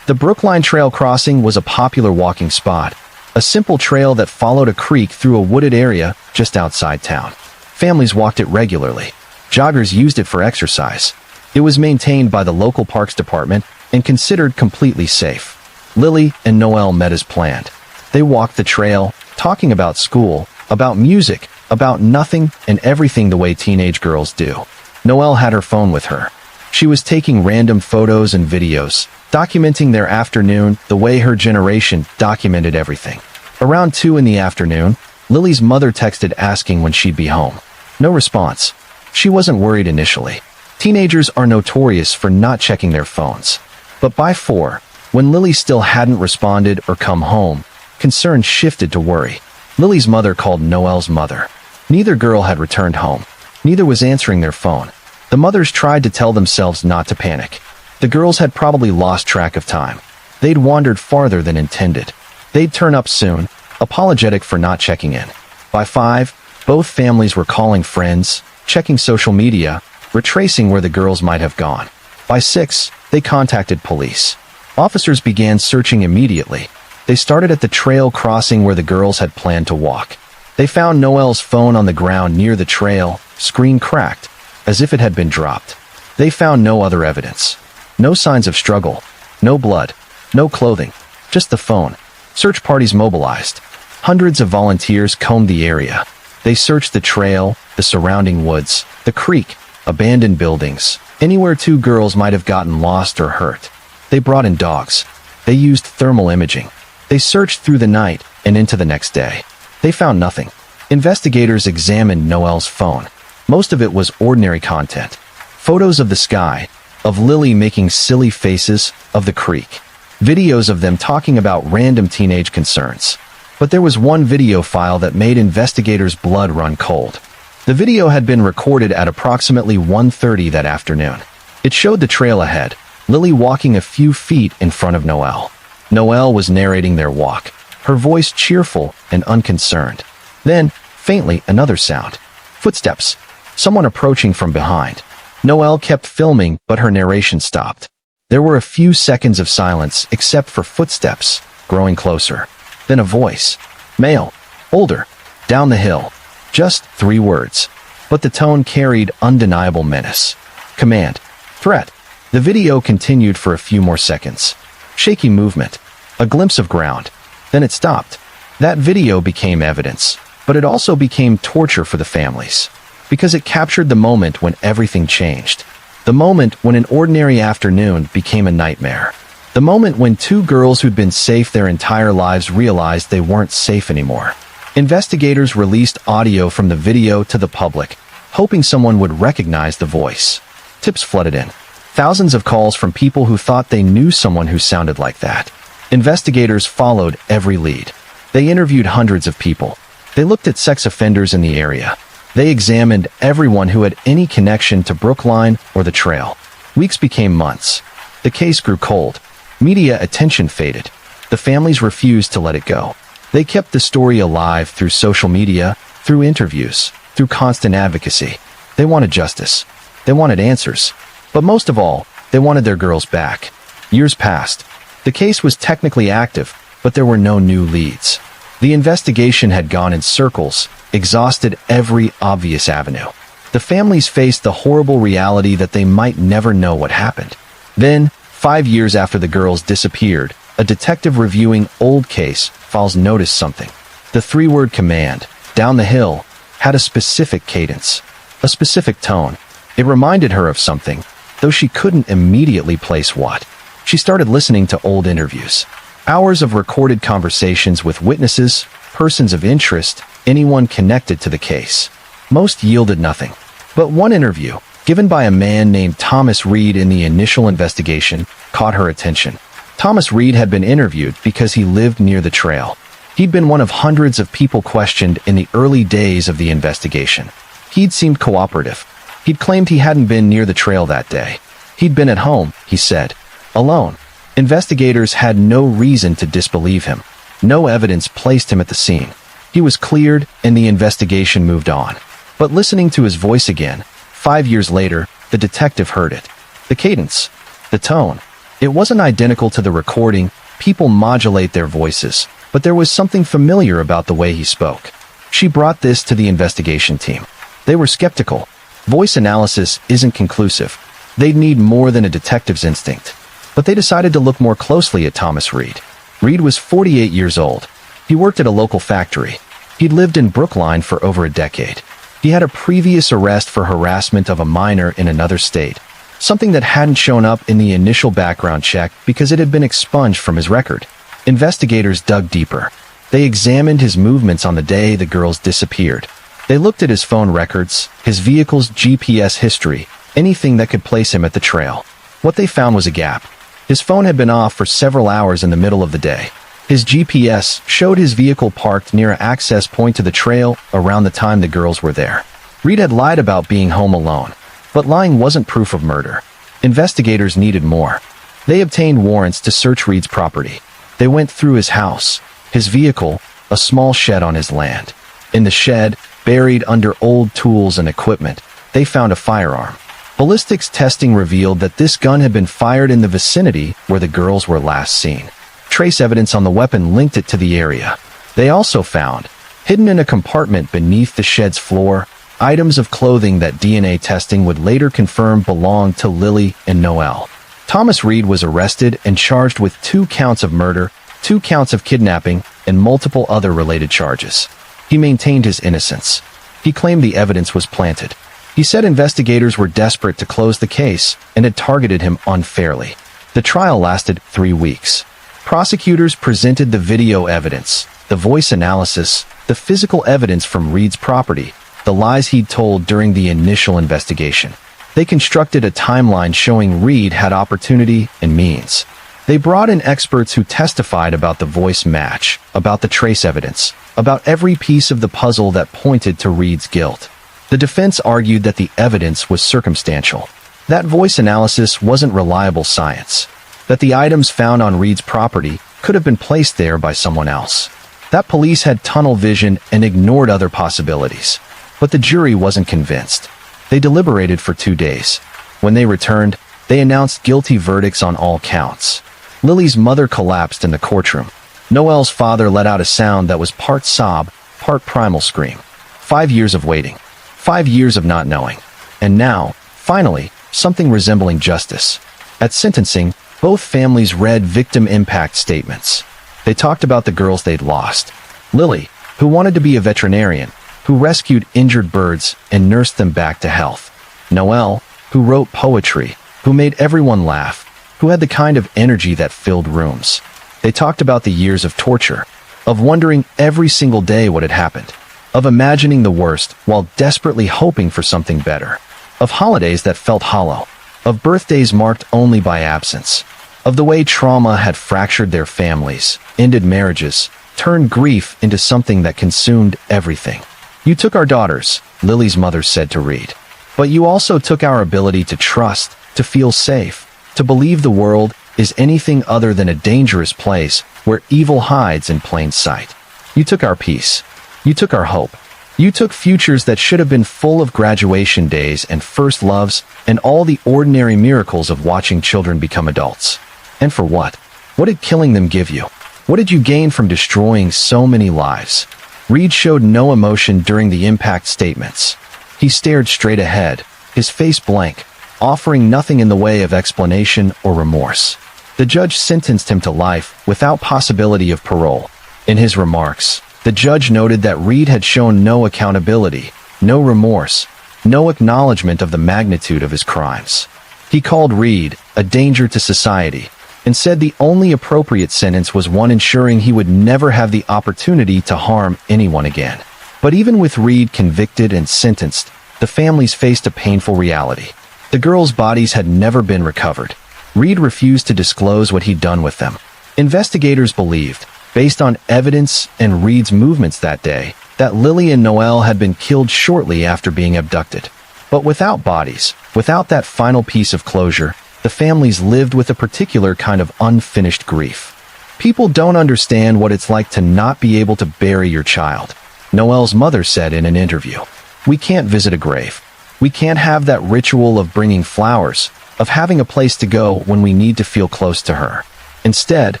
S1: The Brookline Trail crossing was a popular walking spot, a simple trail that followed a creek through a wooded area just outside town. Families walked it regularly. Joggers used it for exercise. It was maintained by the local parks department and considered completely safe. Lily and Noelle met as planned. They walked the trail, talking about school, about music, about nothing and everything the way teenage girls do. Noelle had her phone with her. She was taking random photos and videos, documenting their afternoon the way her generation documented everything. Around 2 in the afternoon, Lily's mother texted asking when she'd be home. No response. She wasn't worried initially. Teenagers are notorious for not checking their phones. But by 4, when Lily still hadn't responded or come home, concern shifted to worry. Lily's mother called Noelle's mother. Neither girl had returned home. Neither was answering their phone. The mothers tried to tell themselves not to panic. The girls had probably lost track of time. They'd wandered farther than intended. They'd turn up soon, apologetic for not checking in. By 5, both families were calling friends, checking social media, retracing where the girls might have gone. By 6, they contacted police. Officers began searching immediately. They started at the trail crossing where the girls had planned to walk. They found Noelle's phone on the ground near the trail, screen cracked, as if it had been dropped. They found no other evidence. No signs of struggle. No blood. No clothing. Just the phone. Search parties mobilized. Hundreds of volunteers combed the area. They searched the trail, the surrounding woods, the creek, abandoned buildings, anywhere 2 girls might have gotten lost or hurt. They brought in dogs. They used thermal imaging. They searched through the night and into the next day. They found nothing. Investigators examined Noelle's phone. Most of it was ordinary content. Photos of the sky, of Lily making silly faces, of the creek. Videos of them talking about random teenage concerns. But there was one video file that made investigators' blood run cold. The video had been recorded at approximately 1:30 that afternoon. It showed the trail ahead, Lily walking a few feet in front of Noelle. Noelle was narrating their walk, her voice cheerful and unconcerned. Then, faintly, another sound. Footsteps. Someone approaching from behind. Noelle kept filming, but her narration stopped. There were a few seconds of silence except for footsteps, growing closer. Then a voice. Male. Older. Down the hill. Just 3 words. But the tone carried undeniable menace. Command. Threat. The video continued for a few more seconds. Shaky movement. A glimpse of ground. Then it stopped. That video became evidence, but it also became torture for the families. Because it captured the moment when everything changed. The moment when an ordinary afternoon became a nightmare. The moment when 2 girls who'd been safe their entire lives realized they weren't safe anymore. Investigators released audio from the video to the public, hoping someone would recognize the voice. Tips flooded in. Thousands of calls from people who thought they knew someone who sounded like that. Investigators followed every lead. They interviewed hundreds of people. They looked at sex offenders in the area. They examined everyone who had any connection to Brookline or the trail. Weeks became months. The case grew cold. Media attention faded. The families refused to let it go. They kept the story alive through social media, through interviews, through constant advocacy. They wanted justice. They wanted answers. But most of all, they wanted their girls back. Years passed. The case was technically active, but there were no new leads. The investigation had gone in circles, exhausted every obvious avenue. The families faced the horrible reality that they might never know what happened. Then, 5 years after the girls disappeared, a detective reviewing old case files noticed something. The three-word command, "down the hill," had a specific cadence, a specific tone. It reminded her of something, though she couldn't immediately place what. She started listening to old interviews. Hours of recorded conversations with witnesses, persons of interest, anyone connected to the case. Most yielded nothing. But one interview, given by a man named Thomas Reed in the initial investigation, caught her attention. Thomas Reed had been interviewed because he lived near the trail. He'd been one of hundreds of people questioned in the early days of the investigation. He'd seemed cooperative. He'd claimed he hadn't been near the trail that day. He'd been at home, he said, alone. Investigators had no reason to disbelieve him. No evidence placed him at the scene. He was cleared, and the investigation moved on. But listening to his voice again, 5 years later, the detective heard it. The cadence, the tone. It wasn't identical to the recording. People modulate their voices, but there was something familiar about the way he spoke. She brought this to the investigation team. They were skeptical. Voice analysis isn't conclusive. They'd need more than a detective's instinct. But they decided to look more closely at Thomas Reed. Reed was 48 years old. He worked at a local factory. He'd lived in Brookline for over a decade. He had a previous arrest for harassment of a minor in another state, something that hadn't shown up in the initial background check because it had been expunged from his record. Investigators dug deeper. They examined his movements on the day the girls disappeared. They looked at his phone records, his vehicle's GPS history, anything that could place him at the trail. What they found was a gap. His phone had been off for several hours in the middle of the day. His GPS showed his vehicle parked near an access point to the trail around the time the girls were there. Reed had lied about being home alone, but lying wasn't proof of murder. Investigators needed more. They obtained warrants to search Reed's property. They went through his house, his vehicle, a small shed on his land. In the shed, buried under old tools and equipment, they found a firearm. Ballistics testing revealed that this gun had been fired in the vicinity where the girls were last seen. Trace evidence on the weapon linked it to the area. They also found, hidden in a compartment beneath the shed's floor, items of clothing that DNA testing would later confirm belonged to Lily and Noel. Thomas Reed was arrested and charged with 2 counts of murder, 2 counts of kidnapping, and multiple other related charges. He maintained his innocence. He claimed the evidence was planted. He said investigators were desperate to close the case and had targeted him unfairly. The trial lasted 3 weeks. Prosecutors presented the video evidence, the voice analysis, the physical evidence from Reed's property, the lies he'd told during the initial investigation. They constructed a timeline showing Reed had opportunity and means. They brought in experts who testified about the voice match, about the trace evidence, about every piece of the puzzle that pointed to Reed's guilt. The defense argued that the evidence was circumstantial, that voice analysis wasn't reliable science, that the items found on Reed's property could have been placed there by someone else, that police had tunnel vision and ignored other possibilities. But the jury wasn't convinced. They deliberated for 2 days. When they returned, they announced guilty verdicts on all counts. Lily's mother collapsed in the courtroom. Noel's father let out a sound that was part sob, part primal scream. 5 years of waiting. 5 years of not knowing. And now, finally, something resembling justice. At sentencing, both families read victim impact statements. They talked about the girls they'd lost. Lily, who wanted to be a veterinarian, who rescued injured birds and nursed them back to health. Noel, who wrote poetry, who made everyone laugh, who had the kind of energy that filled rooms. They talked about the years of torture, of wondering every single day what had happened, of imagining the worst while desperately hoping for something better, of holidays that felt hollow, of birthdays marked only by absence, of the way trauma had fractured their families, ended marriages, turned grief into something that consumed everything. "You took our daughters," Lily's mother said to Reed. "But you also took our ability to trust, to feel safe, to believe the world is anything other than a dangerous place where evil hides in plain sight. You took our peace. You took our hope. You took futures that should have been full of graduation days and first loves and all the ordinary miracles of watching children become adults. And for what? What did killing them give you? What did you gain from destroying so many lives? Reed showed no emotion during the impact statements. He stared straight ahead, his face blank, offering nothing in the way of explanation or remorse. The judge sentenced him to life without possibility of parole. In his remarks, the judge noted that Reed had shown no accountability, no remorse, no acknowledgement of the magnitude of his crimes. He called Reed a danger to society and said the only appropriate sentence was one ensuring he would never have the opportunity to harm anyone again. But even with Reed convicted and sentenced, the families faced a painful reality. The girls' bodies had never been recovered. Reed refused to disclose what he'd done with them. Investigators believed, based on evidence and Reed's movements that day, that Lily and Noelle had been killed shortly after being abducted. But without bodies, without that final piece of closure, the families lived with a particular kind of unfinished grief. People don't understand what it's like to not be able to bury your child, Noelle's mother said in an interview. We can't visit a grave. We can't have that ritual of bringing flowers, of having a place to go when we need to feel close to her. Instead,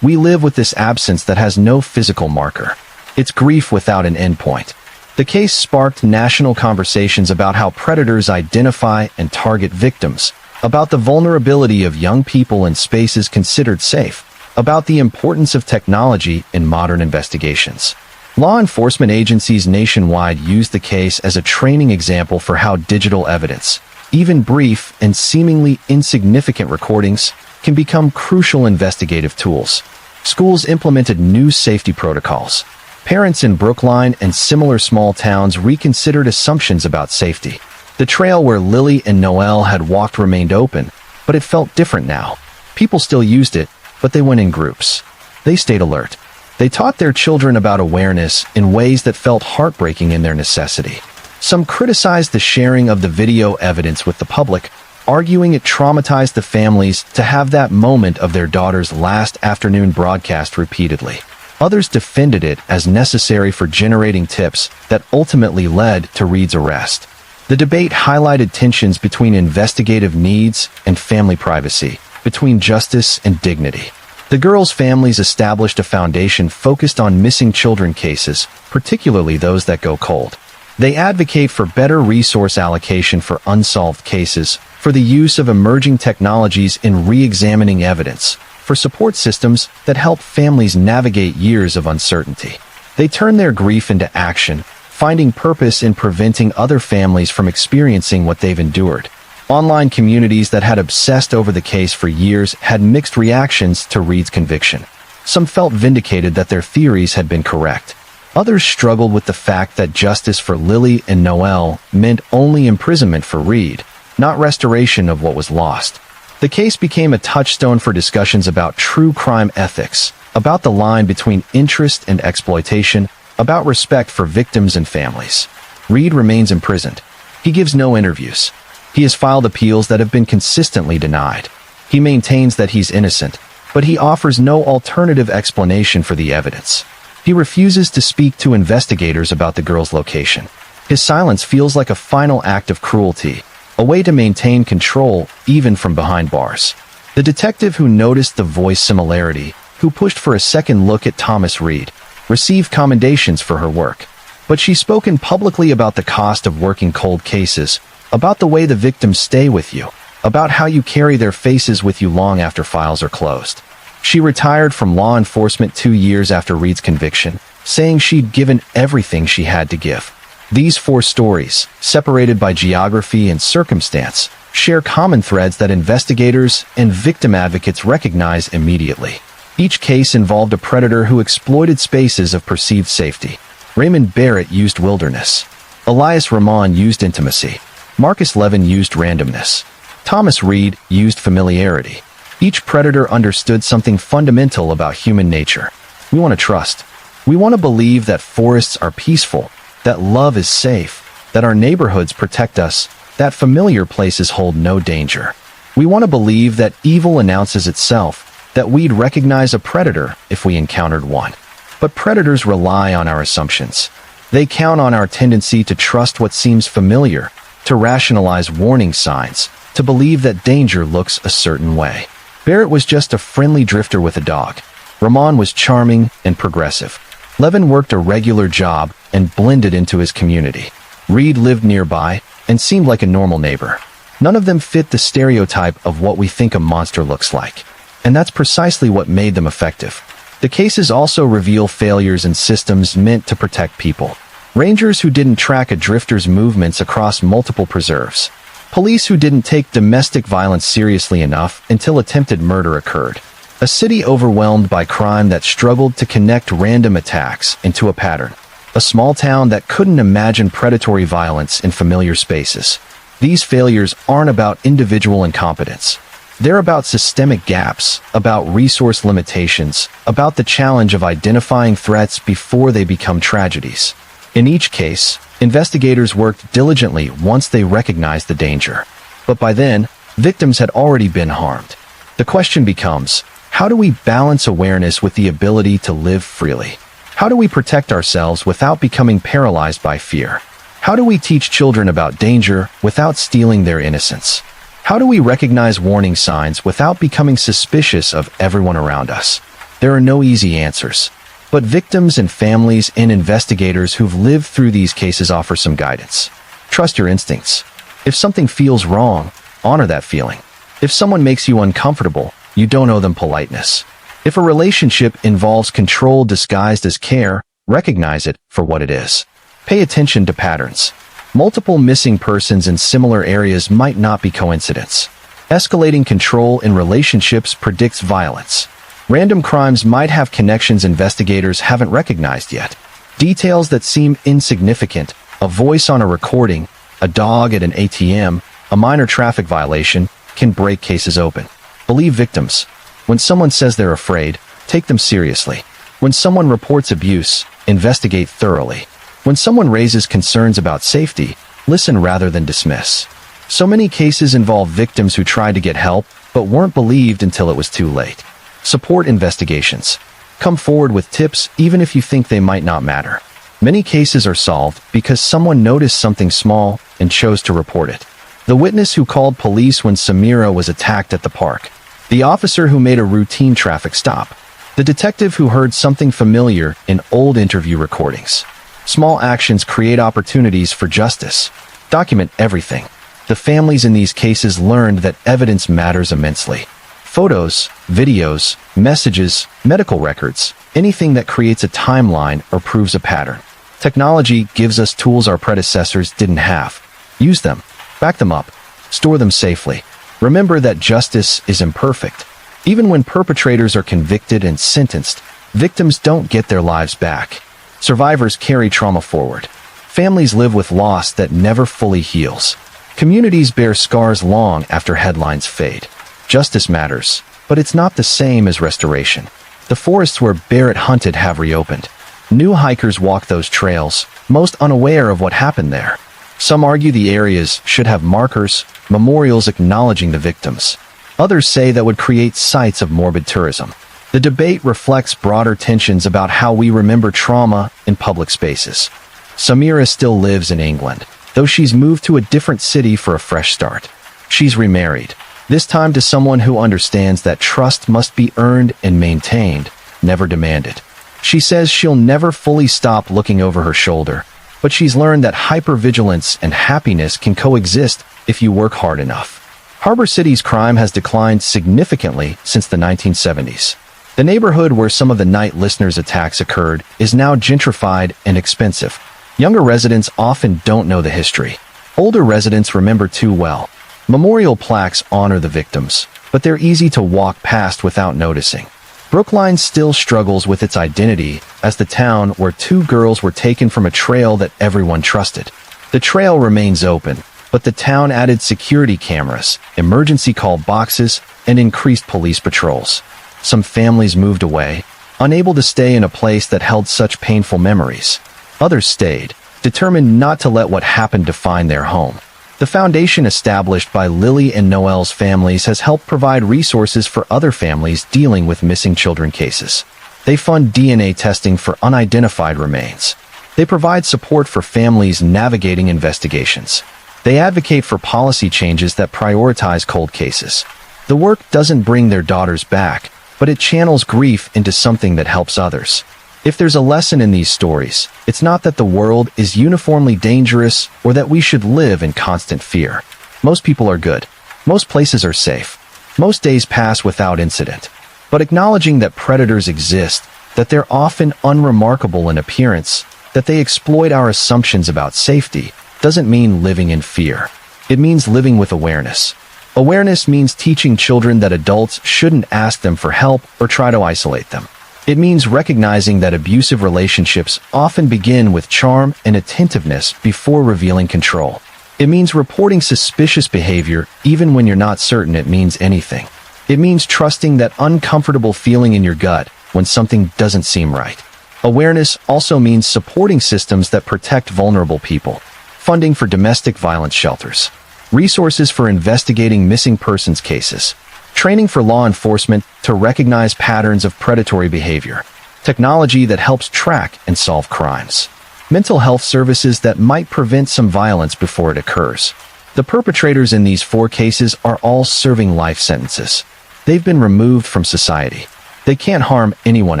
S1: we live with this absence that has no physical marker. It's grief without an endpoint. The case sparked national conversations about how predators identify and target victims, about the vulnerability of young people in spaces considered safe, about the importance of technology in modern investigations. Law enforcement agencies nationwide used the case as a training example for how digital evidence, even brief and seemingly insignificant recordings, can become crucial investigative tools. Schools implemented new safety protocols. Parents in Brookline and similar small towns reconsidered assumptions about safety. The trail where Lily and Noelle had walked remained open, but it felt different now. People still used it, but they went in groups. They stayed alert. They taught their children about awareness in ways that felt heartbreaking in their necessity. Some criticized the sharing of the video evidence with the public, arguing it traumatized the families to have that moment of their daughter's last afternoon broadcast repeatedly. Others defended it as necessary for generating tips that ultimately led to Reed's arrest. The debate highlighted tensions between investigative needs and family privacy, between justice and dignity. The girls' families established a foundation focused on missing children cases, particularly those that go cold. They advocate for better resource allocation for unsolved cases, for the use of emerging technologies in re-examining evidence, for support systems that help families navigate years of uncertainty. They turn their grief into action, finding purpose in preventing other families from experiencing what they've endured. Online communities that had obsessed over the case for years had mixed reactions to Reed's conviction. Some felt vindicated that their theories had been correct. Others struggled with the fact that justice for Lily and Noelle meant only imprisonment for Reed, not restoration of what was lost. The case became a touchstone for discussions about true crime ethics, about the line between interest and exploitation, about respect for victims and families. Reed remains imprisoned. He gives no interviews. He has filed appeals that have been consistently denied. He maintains that he's innocent, but he offers no alternative explanation for the evidence. He refuses to speak to investigators about the girl's location. His silence feels like a final act of cruelty, a way to maintain control even from behind bars. The detective who noticed the voice similarity, who pushed for a second look at Thomas Reed, received commendations for her work. But she's spoken publicly about the cost of working cold cases, about the way the victims stay with you, about how you carry their faces with you long after files are closed. She retired from law enforcement 2 years after Reed's conviction, saying she'd given everything she had to give. These 4 stories, separated by geography and circumstance, share common threads that investigators and victim advocates recognize immediately. Each case involved a predator who exploited spaces of perceived safety. Raymond Barrett used wilderness. Elias Ramon used intimacy. Marcus Levin used randomness. Thomas Reed used familiarity. Each predator understood something fundamental about human nature. We want to trust. We want to believe that forests are peaceful, that love is safe, that our neighborhoods protect us, that familiar places hold no danger. We want to believe that evil announces itself, that we'd recognize a predator if we encountered one. But predators rely on our assumptions. They count on our tendency to trust what seems familiar, to rationalize warning signs, to believe that danger looks a certain way. Barrett was just a friendly drifter with a dog. Ramon was charming and progressive. Levin worked a regular job and blended into his community. Reed lived nearby and seemed like a normal neighbor. None of them fit the stereotype of what we think a monster looks like. And that's precisely what made them effective. The cases also reveal failures in systems meant to protect people. Rangers who didn't track a drifter's movements across multiple preserves. Police who didn't take domestic violence seriously enough until attempted murder occurred. A city overwhelmed by crime that struggled to connect random attacks into a pattern. A small town that couldn't imagine predatory violence in familiar spaces. These failures aren't about individual incompetence. They're about systemic gaps, about resource limitations, about the challenge of identifying threats before they become tragedies. In each case, investigators worked diligently once they recognized the danger. But by then, victims had already been harmed. The question becomes, how do we balance awareness with the ability to live freely? How do we protect ourselves without becoming paralyzed by fear? How do we teach children about danger without stealing their innocence? How do we recognize warning signs without becoming suspicious of everyone around us? There are no easy answers. But victims and families and investigators who've lived through these cases offer some guidance. Trust your instincts. If something feels wrong, honor that feeling. If someone makes you uncomfortable, you don't owe them politeness. If a relationship involves control disguised as care, recognize it for what it is. Pay attention to patterns. Multiple missing persons in similar areas might not be coincidence. Escalating control in relationships predicts violence. Random crimes might have connections investigators haven't recognized yet. Details that seem insignificant, a voice on a recording, a dog at an ATM, a minor traffic violation, can break cases open. Believe victims. When someone says they're afraid, take them seriously. When someone reports abuse, investigate thoroughly. When someone raises concerns about safety, listen rather than dismiss. So many cases involve victims who tried to get help, but weren't believed until it was too late. Support investigations. Come forward with tips even if you think they might not matter. Many cases are solved because someone noticed something small and chose to report it. The witness who called police when Samira was attacked at the park. The officer who made a routine traffic stop. The detective who heard something familiar in old interview recordings. Small actions create opportunities for justice. Document everything. The families in these cases learned that evidence matters immensely. Photos, videos, messages, medical records, anything that creates a timeline or proves a pattern. Technology gives us tools our predecessors didn't have. Use them. Back them up. Store them safely. Remember that justice is imperfect. Even when perpetrators are convicted and sentenced, victims don't get their lives back. Survivors carry trauma forward. Families live with loss that never fully heals. Communities bear scars long after headlines fade. Justice matters, but it's not the same as restoration. The forests where Barrett hunted have reopened. New hikers walk those trails, most unaware of what happened there. Some argue the areas should have markers, memorials acknowledging the victims. Others say that would create sites of morbid tourism. The debate reflects broader tensions about how we remember trauma in public spaces. Samira still lives in England, though she's moved to a different city for a fresh start. She's remarried, this time to someone who understands that trust must be earned and maintained, never demanded. She says she'll never fully stop looking over her shoulder, but she's learned that hypervigilance and happiness can coexist if you work hard enough. Harbor City's crime has declined significantly since the 1970s. The neighborhood where some of the night listeners' attacks occurred is now gentrified and expensive. Younger residents often don't know the history. Older residents remember too well. Memorial plaques honor the victims, but they're easy to walk past without noticing. Brookline still struggles with its identity as the town where two girls were taken from a trail that everyone trusted. The trail remains open, but the town added security cameras, emergency call boxes, and increased police patrols. Some families moved away, unable to stay in a place that held such painful memories. Others stayed, determined not to let what happened define their home. The foundation established by Lily and Noel's families has helped provide resources for other families dealing with missing children cases. They fund DNA testing for unidentified remains. They provide support for families navigating investigations. They advocate for policy changes that prioritize cold cases. The work doesn't bring their daughters back, but it channels grief into something that helps others. If there's a lesson in these stories, it's not that the world is uniformly dangerous or that we should live in constant fear. Most people are good. Most places are safe. Most days pass without incident. But acknowledging that predators exist, that they're often unremarkable in appearance, that they exploit our assumptions about safety, doesn't mean living in fear. It means living with awareness. Awareness means teaching children that adults shouldn't ask them for help or try to isolate them. It means recognizing that abusive relationships often begin with charm and attentiveness before revealing control. It means reporting suspicious behavior even when you're not certain it means anything. It means trusting that uncomfortable feeling in your gut when something doesn't seem right. Awareness also means supporting systems that protect vulnerable people, funding for domestic violence shelters, resources for investigating missing persons cases, training for law enforcement to recognize patterns of predatory behavior, technology that helps track and solve crimes, mental health services that might prevent some violence before it occurs. The perpetrators in these 4 cases are all serving life sentences. They've been removed from society. They can't harm anyone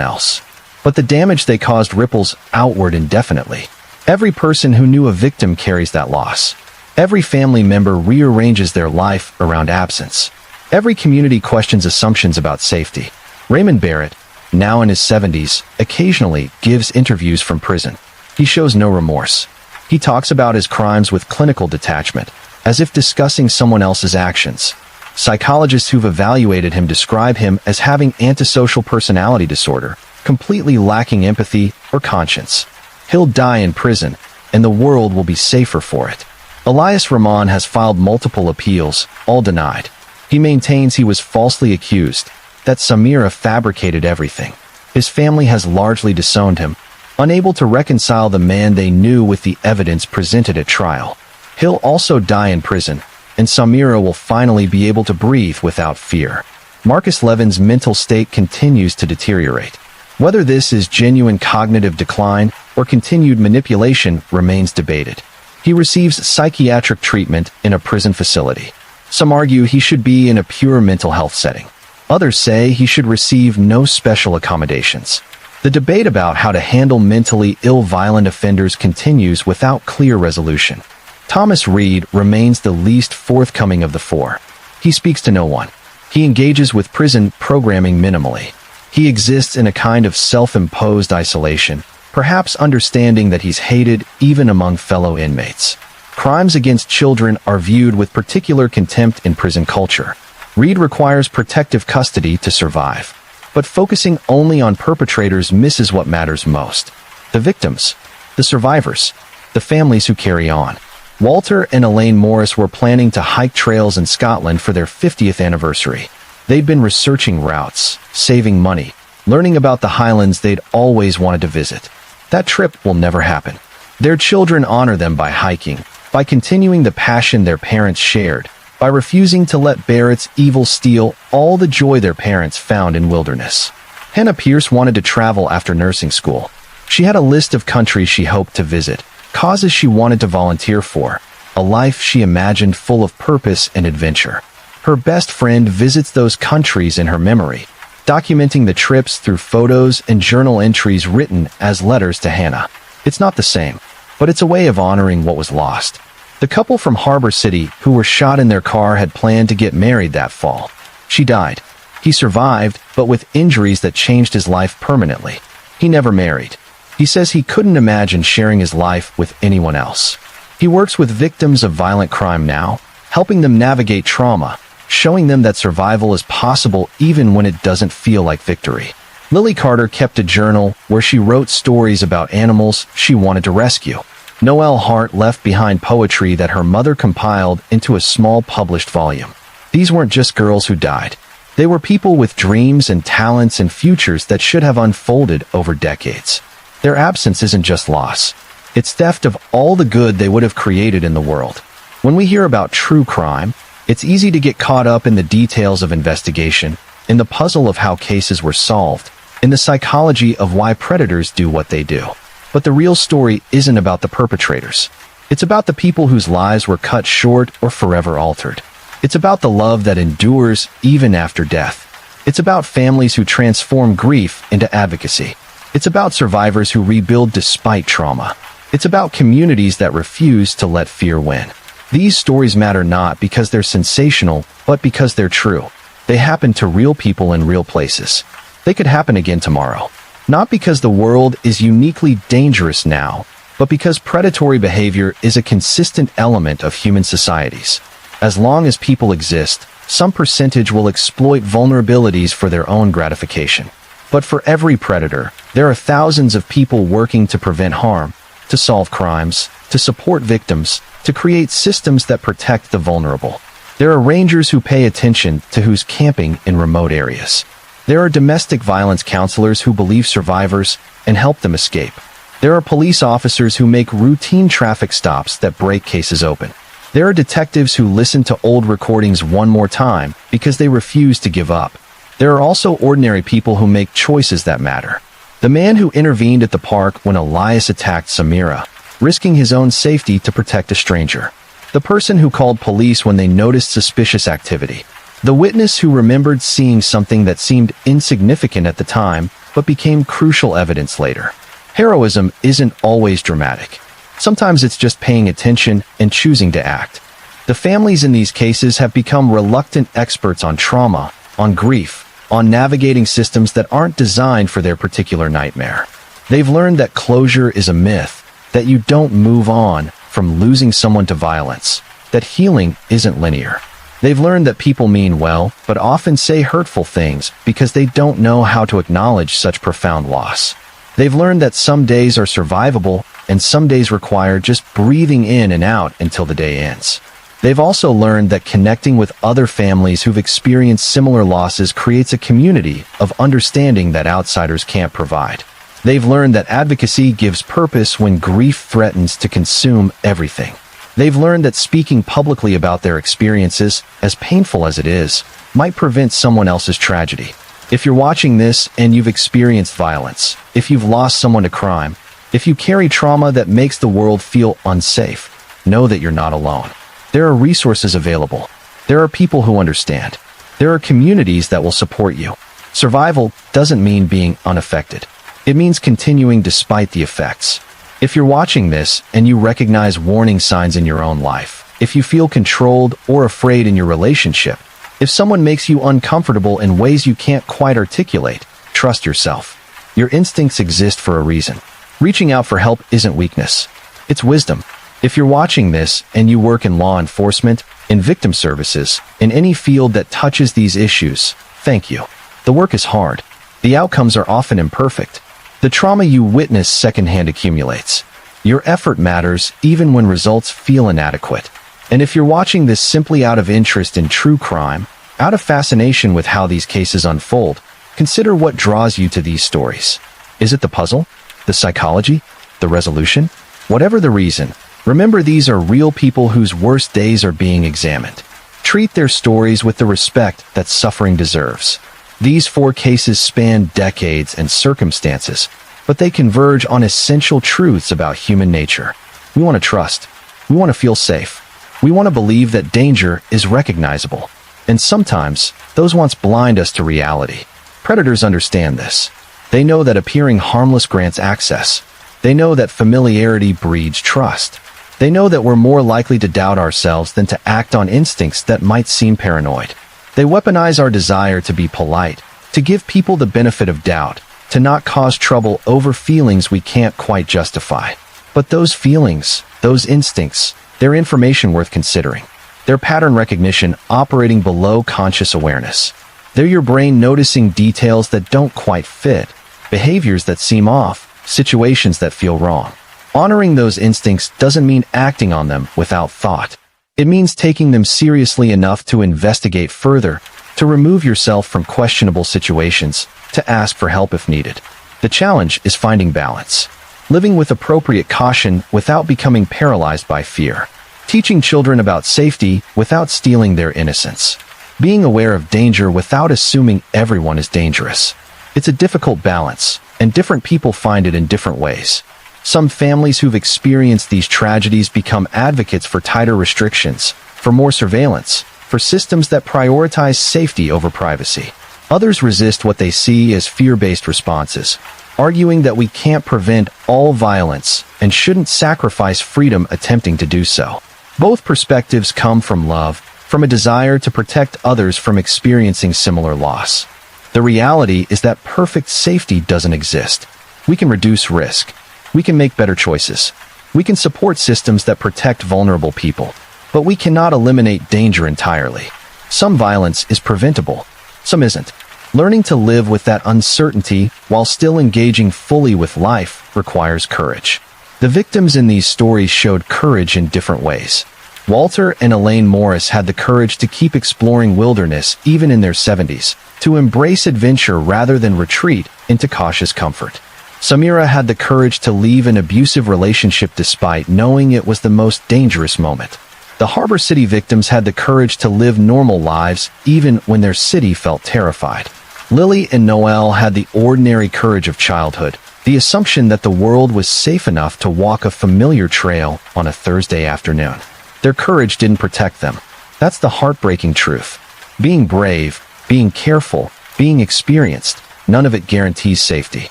S1: else. But the damage they caused ripples outward indefinitely. Every person who knew a victim carries that loss. Every family member rearranges their life around absence. Every community questions assumptions about safety. Raymond Barrett, now in his 70s, occasionally gives interviews from prison. He shows no remorse. He talks about his crimes with clinical detachment, as if discussing someone else's actions. Psychologists who've evaluated him describe him as having antisocial personality disorder, completely lacking empathy or conscience. He'll die in prison, and the world will be safer for it. Elias Rahman has filed multiple appeals, all denied. He maintains he was falsely accused, that Samira fabricated everything. His family has largely disowned him, unable to reconcile the man they knew with the evidence presented at trial. He'll also die in prison, and Samira will finally be able to breathe without fear. Marcus Levin's mental state continues to deteriorate. Whether this is genuine cognitive decline or continued manipulation remains debated. He receives psychiatric treatment in a prison facility. Some argue he should be in a pure mental health setting. Others say he should receive no special accommodations. The debate about how to handle mentally ill violent offenders continues without clear resolution. Thomas Reed remains the least forthcoming of the 4. He speaks to no one. He engages with prison programming minimally. He exists in a kind of self-imposed isolation, perhaps understanding that he's hated even among fellow inmates. Crimes against children are viewed with particular contempt in prison culture. Reed requires protective custody to survive. But focusing only on perpetrators misses what matters most. The victims, the survivors, the families who carry on. Walter and Elaine Morris were planning to hike trails in Scotland for their 50th anniversary. They'd been researching routes, saving money, learning about the highlands they'd always wanted to visit. That trip will never happen. Their children honor them by hiking, by continuing the passion their parents shared, by refusing to let Barrett's evil steal all the joy their parents found in wilderness. Hannah Pierce wanted to travel after nursing school. She had a list of countries she hoped to visit, causes she wanted to volunteer for, a life she imagined full of purpose and adventure. Her best friend visits those countries in her memory, documenting the trips through photos and journal entries written as letters to Hannah. It's not the same, but it's a way of honoring what was lost. The couple from Harbor City who were shot in their car had planned to get married that fall. She died. He survived, but with injuries that changed his life permanently. He never married. He says he couldn't imagine sharing his life with anyone else. He works with victims of violent crime now, helping them navigate trauma, showing them that survival is possible even when it doesn't feel like victory. Lily Carter kept a journal where she wrote stories about animals she wanted to rescue. Noelle Hart left behind poetry that her mother compiled into a small published volume. These weren't just girls who died. They were people with dreams and talents and futures that should have unfolded over decades. Their absence isn't just loss. It's theft of all the good they would have created in the world. When we hear about true crime, it's easy to get caught up in the details of investigation, in the puzzle of how cases were solved, in the psychology of why predators do what they do. But the real story isn't about the perpetrators. It's about the people whose lives were cut short or forever altered. It's about the love that endures even after death. It's about families who transform grief into advocacy. It's about survivors who rebuild despite trauma. It's about communities that refuse to let fear win. These stories matter not because they're sensational, but because they're true. They happen to real people in real places. They could happen again tomorrow. Not because the world is uniquely dangerous now, but because predatory behavior is a consistent element of human societies. As long as people exist, some percentage will exploit vulnerabilities for their own gratification. But for every predator, there are thousands of people working to prevent harm, to solve crimes, to support victims, to create systems that protect the vulnerable. There are rangers who pay attention to who's camping in remote areas. There are domestic violence counselors who believe survivors and help them escape. There are police officers who make routine traffic stops that break cases open. There are detectives who listen to old recordings one more time because they refuse to give up. There are also ordinary people who make choices that matter. The man who intervened at the park when Elias attacked Samira, risking his own safety to protect a stranger. The person who called police when they noticed suspicious activity. The witness who remembered seeing something that seemed insignificant at the time, but became crucial evidence later. Heroism isn't always dramatic. Sometimes it's just paying attention and choosing to act. The families in these cases have become reluctant experts on trauma, on grief, on navigating systems that aren't designed for their particular nightmare. They've learned that closure is a myth, that you don't move on from losing someone to violence, that healing isn't linear. They've learned that people mean well, but often say hurtful things because they don't know how to acknowledge such profound loss. They've learned that some days are survivable and some days require just breathing in and out until the day ends. They've also learned that connecting with other families who've experienced similar losses creates a community of understanding that outsiders can't provide. They've learned that advocacy gives purpose when grief threatens to consume everything. They've learned that speaking publicly about their experiences, as painful as it is, might prevent someone else's tragedy. If you're watching this and you've experienced violence, if you've lost someone to crime, if you carry trauma that makes the world feel unsafe, know that you're not alone. There are resources available. There are people who understand. There are communities that will support you. Survival doesn't mean being unaffected. It means continuing despite the effects. If you're watching this and you recognize warning signs in your own life, if you feel controlled or afraid in your relationship, if someone makes you uncomfortable in ways you can't quite articulate, trust yourself. Your instincts exist for a reason. Reaching out for help isn't weakness. It's wisdom. If you're watching this and you work in law enforcement, in victim services, in any field that touches these issues, thank you. The work is hard. The outcomes are often imperfect. The trauma you witness secondhand accumulates. Your effort matters even when results feel inadequate. And if you're watching this simply out of interest in true crime, out of fascination with how these cases unfold, consider what draws you to these stories. Is it the puzzle? The psychology? The resolution? Whatever the reason, remember these are real people whose worst days are being examined. Treat their stories with the respect that suffering deserves. These 4 cases span decades and circumstances, but they converge on essential truths about human nature. We want to trust. We want to feel safe. We want to believe that danger is recognizable. And sometimes, those wants blind us to reality. Predators understand this. They know that appearing harmless grants access. They know that familiarity breeds trust. They know that we're more likely to doubt ourselves than to act on instincts that might seem paranoid. They weaponize our desire to be polite, to give people the benefit of doubt, to not cause trouble over feelings we can't quite justify. But those feelings, those instincts, they're information worth considering. They're pattern recognition operating below conscious awareness. They're your brain noticing details that don't quite fit, behaviors that seem off, situations that feel wrong. Honoring those instincts doesn't mean acting on them without thought. It means taking them seriously enough to investigate further, to remove yourself from questionable situations, to ask for help if needed. The challenge is finding balance. Living with appropriate caution without becoming paralyzed by fear. Teaching children about safety without stealing their innocence. Being aware of danger without assuming everyone is dangerous. It's a difficult balance, and different people find it in different ways. Some families who've experienced these tragedies become advocates for tighter restrictions, for more surveillance, for systems that prioritize safety over privacy. Others resist what they see as fear-based responses, arguing that we can't prevent all violence and shouldn't sacrifice freedom attempting to do so. Both perspectives come from love, from a desire to protect others from experiencing similar loss. The reality is that perfect safety doesn't exist. We can reduce risk. We can make better choices. We can support systems that protect vulnerable people. But we cannot eliminate danger entirely. Some violence is preventable, some isn't. Learning to live with that uncertainty while still engaging fully with life requires courage. The victims in these stories showed courage in different ways. Walter and Elaine Morris had the courage to keep exploring wilderness even in their 70s, to embrace adventure rather than retreat into cautious comfort. Samira had the courage to leave an abusive relationship despite knowing it was the most dangerous moment. The Harbor City victims had the courage to live normal lives even when their city felt terrified. Lily and Noelle had the ordinary courage of childhood, the assumption that the world was safe enough to walk a familiar trail on a Thursday afternoon. Their courage didn't protect them. That's the heartbreaking truth. Being brave, being careful, being experienced, none of it guarantees safety.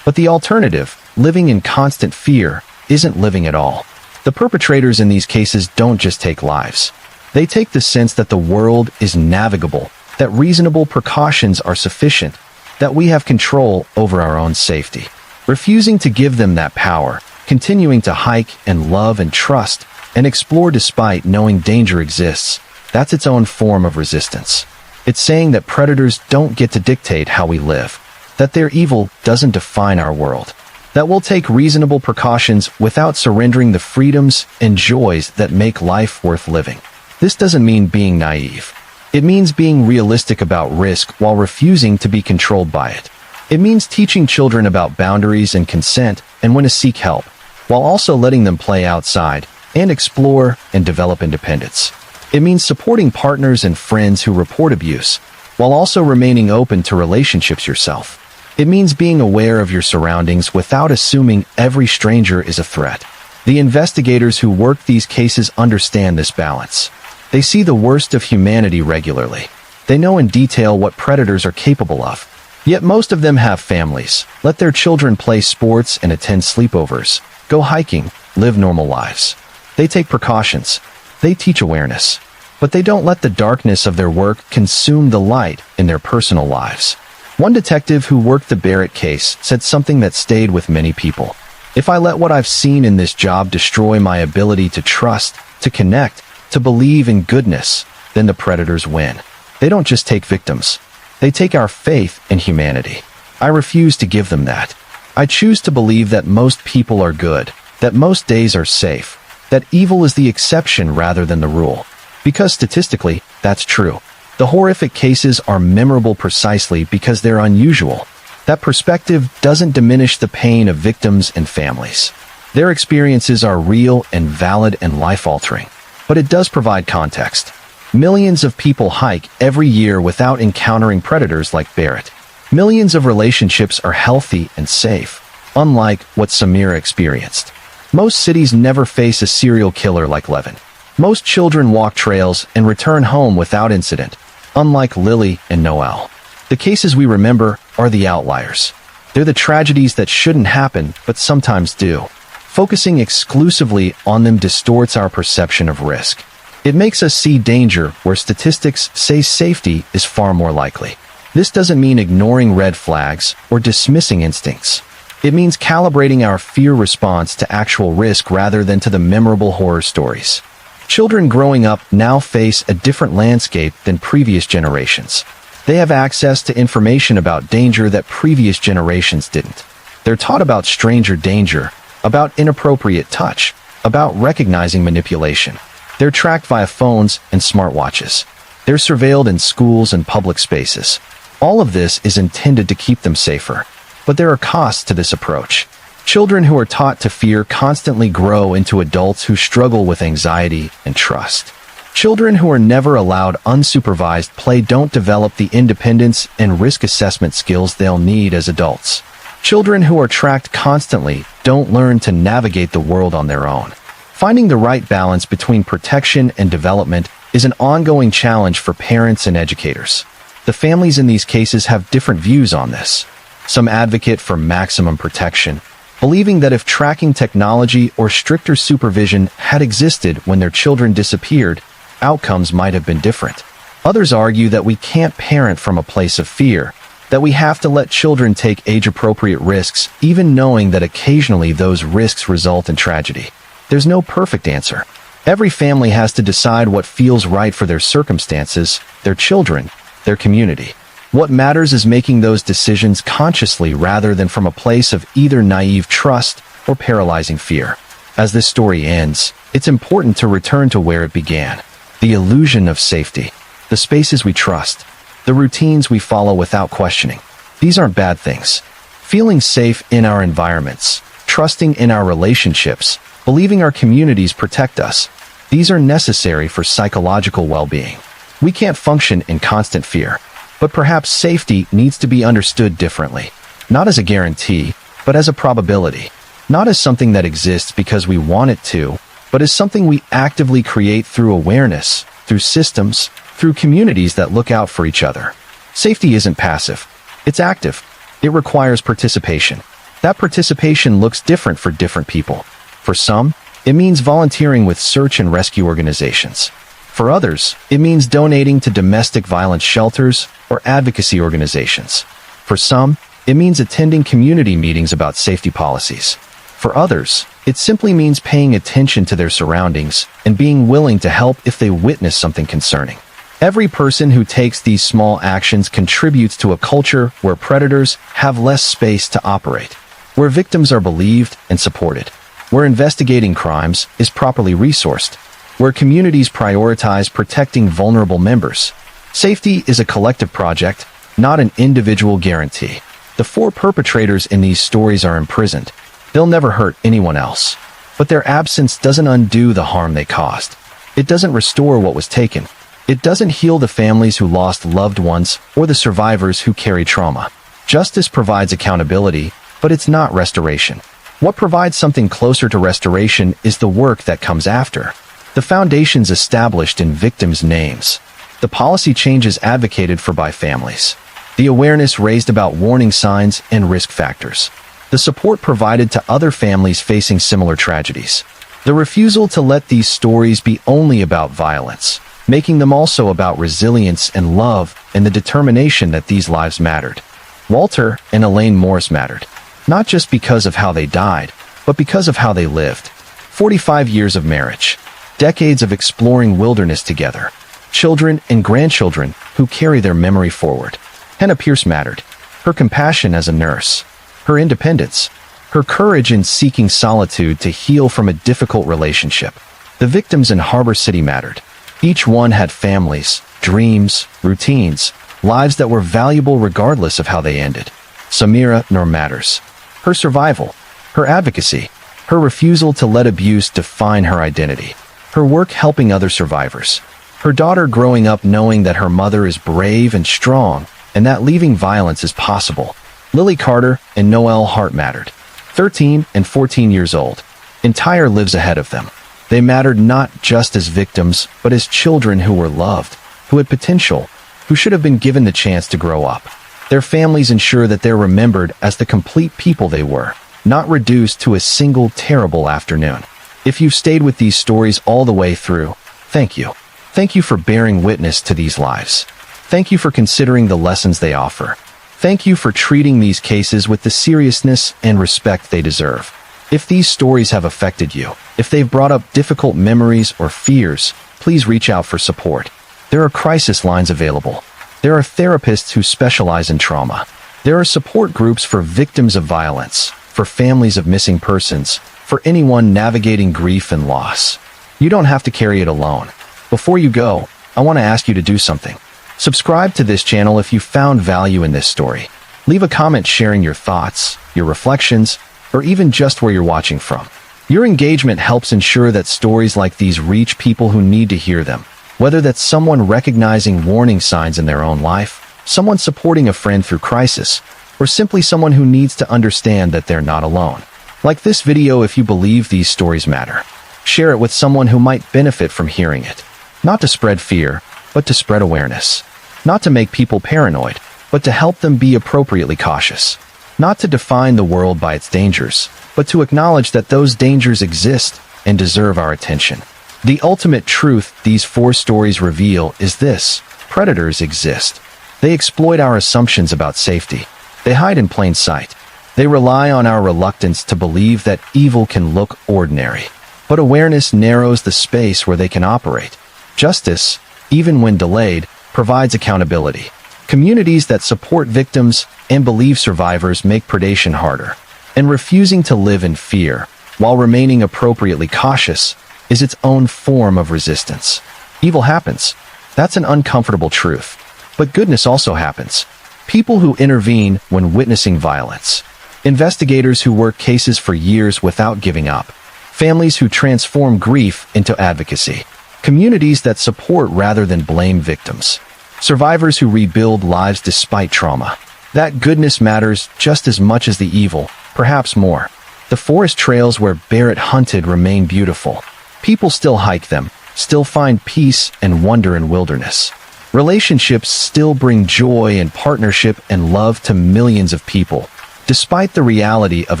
S1: But the alternative, living in constant fear, isn't living at all. The perpetrators in these cases don't just take lives. They take the sense that the world is navigable, that reasonable precautions are sufficient, that we have control over our own safety. Refusing to give them that power, continuing to hike and love and trust, and explore despite knowing danger exists, that's its own form of resistance. It's saying that predators don't get to dictate how we live, that their evil doesn't define our world, that we'll take reasonable precautions without surrendering the freedoms and joys that make life worth living. This doesn't mean being naive. It means being realistic about risk while refusing to be controlled by it. It means teaching children about boundaries and consent and when to seek help, while also letting them play outside and explore and develop independence. It means supporting partners and friends who report abuse, while also remaining open to relationships yourself. It means being aware of your surroundings without assuming every stranger is a threat. The investigators who work these cases understand this balance. They see the worst of humanity regularly. They know in detail what predators are capable of. Yet most of them have families, let their children play sports and attend sleepovers, go hiking, live normal lives. They take precautions. They teach awareness. But they don't let the darkness of their work consume the light in their personal lives. One detective who worked the Barrett case said something that stayed with many people. If I let what I've seen in this job destroy my ability to trust, to connect, to believe in goodness, then the predators win. They don't just take victims. They take our faith in humanity. I refuse to give them that. I choose to believe that most people are good, that most days are safe, that evil is the exception rather than the rule. Because statistically, that's true. The horrific cases are memorable precisely because they're unusual. That perspective doesn't diminish the pain of victims and families. Their experiences are real and valid and life-altering. But it does provide context. Millions of people hike every year without encountering predators like Barrett. Millions of relationships are healthy and safe, unlike what Samira experienced. Most cities never face a serial killer like Levin. Most children walk trails and return home without incident, unlike Lily and Noelle. The cases we remember are the outliers. They're the tragedies that shouldn't happen, but sometimes do. Focusing exclusively on them distorts our perception of risk. It makes us see danger where statistics say safety is far more likely. This doesn't mean ignoring red flags or dismissing instincts. It means calibrating our fear response to actual risk rather than to the memorable horror stories. Children growing up now face a different landscape than previous generations. They have access to information about danger that previous generations didn't. They're taught about stranger danger, about inappropriate touch, about recognizing manipulation. They're tracked via phones and smartwatches. They're surveilled in schools and public spaces. All of this is intended to keep them safer. But there are costs to this approach. Children who are taught to fear constantly grow into adults who struggle with anxiety and trust. Children who are never allowed unsupervised play don't develop the independence and risk assessment skills they'll need as adults. Children who are tracked constantly don't learn to navigate the world on their own. Finding the right balance between protection and development is an ongoing challenge for parents and educators. The families in these cases have different views on this. Some advocate for maximum protection, believing that if tracking technology or stricter supervision had existed when their children disappeared, outcomes might have been different. Others argue that we can't parent from a place of fear, that we have to let children take age-appropriate risks, even knowing that occasionally those risks result in tragedy. There's no perfect answer. Every family has to decide what feels right for their circumstances, their children, their community. What matters is making those decisions consciously rather than from a place of either naive trust or paralyzing fear. As this story ends, it's important to return to where it began. The illusion of safety. The spaces we trust. The routines we follow without questioning. These aren't bad things. Feeling safe in our environments, trusting in our relationships, believing our communities protect us, these are necessary for psychological well-being. We can't function in constant fear, but perhaps safety needs to be understood differently. Not as a guarantee, but as a probability. Not as something that exists because we want it to, but as something we actively create through awareness, through systems, through communities that look out for each other. Safety isn't passive. It's active. It requires participation. That participation looks different for different people. For some, it means volunteering with search and rescue organizations. For others, it means donating to domestic violence shelters or advocacy organizations. For some, it means attending community meetings about safety policies. For others, it simply means paying attention to their surroundings and being willing to help if they witness something concerning. Every person who takes these small actions contributes to a culture where predators have less space to operate, where victims are believed and supported, where investigating crimes is properly resourced, where communities prioritize protecting vulnerable members. Safety is a collective project, not an individual guarantee. The 4 perpetrators in these stories are imprisoned. They'll never hurt anyone else. But their absence doesn't undo the harm they caused. It doesn't restore what was taken. It doesn't heal the families who lost loved ones or the survivors who carry trauma. Justice provides accountability, but it's not restoration. What provides something closer to restoration is the work that comes after. The foundations established in victims' names. The policy changes advocated for by families. The awareness raised about warning signs and risk factors. The support provided to other families facing similar tragedies. The refusal to let these stories be only about violence, making them also about resilience and love and the determination that these lives mattered. Walter and Elaine Morris mattered, not just because of how they died, but because of how they lived. 45 years of marriage, decades of exploring wilderness together, children and grandchildren who carry their memory forward. Hannah Pierce mattered, her compassion as a nurse, her independence, her courage in seeking solitude to heal from a difficult relationship. The victims in Harbor City mattered. Each one had families, dreams, routines, lives that were valuable regardless of how they ended. Samira Noor matters. Her survival, her advocacy, her refusal to let abuse define her identity, her work helping other survivors, her daughter growing up knowing that her mother is brave and strong and that leaving violence is possible. Lily Carter and Noelle Hart mattered. 13 and 14 years old. Entire lives ahead of them. They mattered not just as victims, but as children who were loved, who had potential, who should have been given the chance to grow up. Their families ensure that they're remembered as the complete people they were, not reduced to a single terrible afternoon. If you've stayed with these stories all the way through, thank you. Thank you for bearing witness to these lives. Thank you for considering the lessons they offer. Thank you for treating these cases with the seriousness and respect they deserve. If these stories have affected you, if they've brought up difficult memories or fears, please reach out for support. There are crisis lines available. There are therapists who specialize in trauma. There are support groups for victims of violence, for families of missing persons, for anyone navigating grief and loss. You don't have to carry it alone. Before you go, I want to ask you to do something. Subscribe to this channel if you found value in this story. Leave a comment sharing your thoughts, your reflections, or even just where you're watching from. Your engagement helps ensure that stories like these reach people who need to hear them, whether that's someone recognizing warning signs in their own life, someone supporting a friend through crisis, or simply someone who needs to understand that they're not alone. Like this video if you believe these stories matter. Share it with someone who might benefit from hearing it. Not to spread fear, but to spread awareness. Not to make people paranoid, but to help them be appropriately cautious. Not to define the world by its dangers, but to acknowledge that those dangers exist and deserve our attention. The ultimate truth these 4 stories reveal is this: predators exist. They exploit our assumptions about safety. They hide in plain sight. They rely on our reluctance to believe that evil can look ordinary. But awareness narrows the space where they can operate. Justice, even when delayed, provides accountability. Communities that support victims and believe survivors make predation harder. And refusing to live in fear, while remaining appropriately cautious, is its own form of resistance. Evil happens. That's an uncomfortable truth. But goodness also happens. People who intervene when witnessing violence. Investigators who work cases for years without giving up. Families who transform grief into advocacy. Communities that support rather than blame victims. Survivors who rebuild lives despite trauma. That goodness matters just as much as the evil, perhaps more. The forest trails where Barrett hunted remain beautiful. People still hike them, still find peace and wonder in wilderness. Relationships still bring joy and partnership and love to millions of people, despite the reality of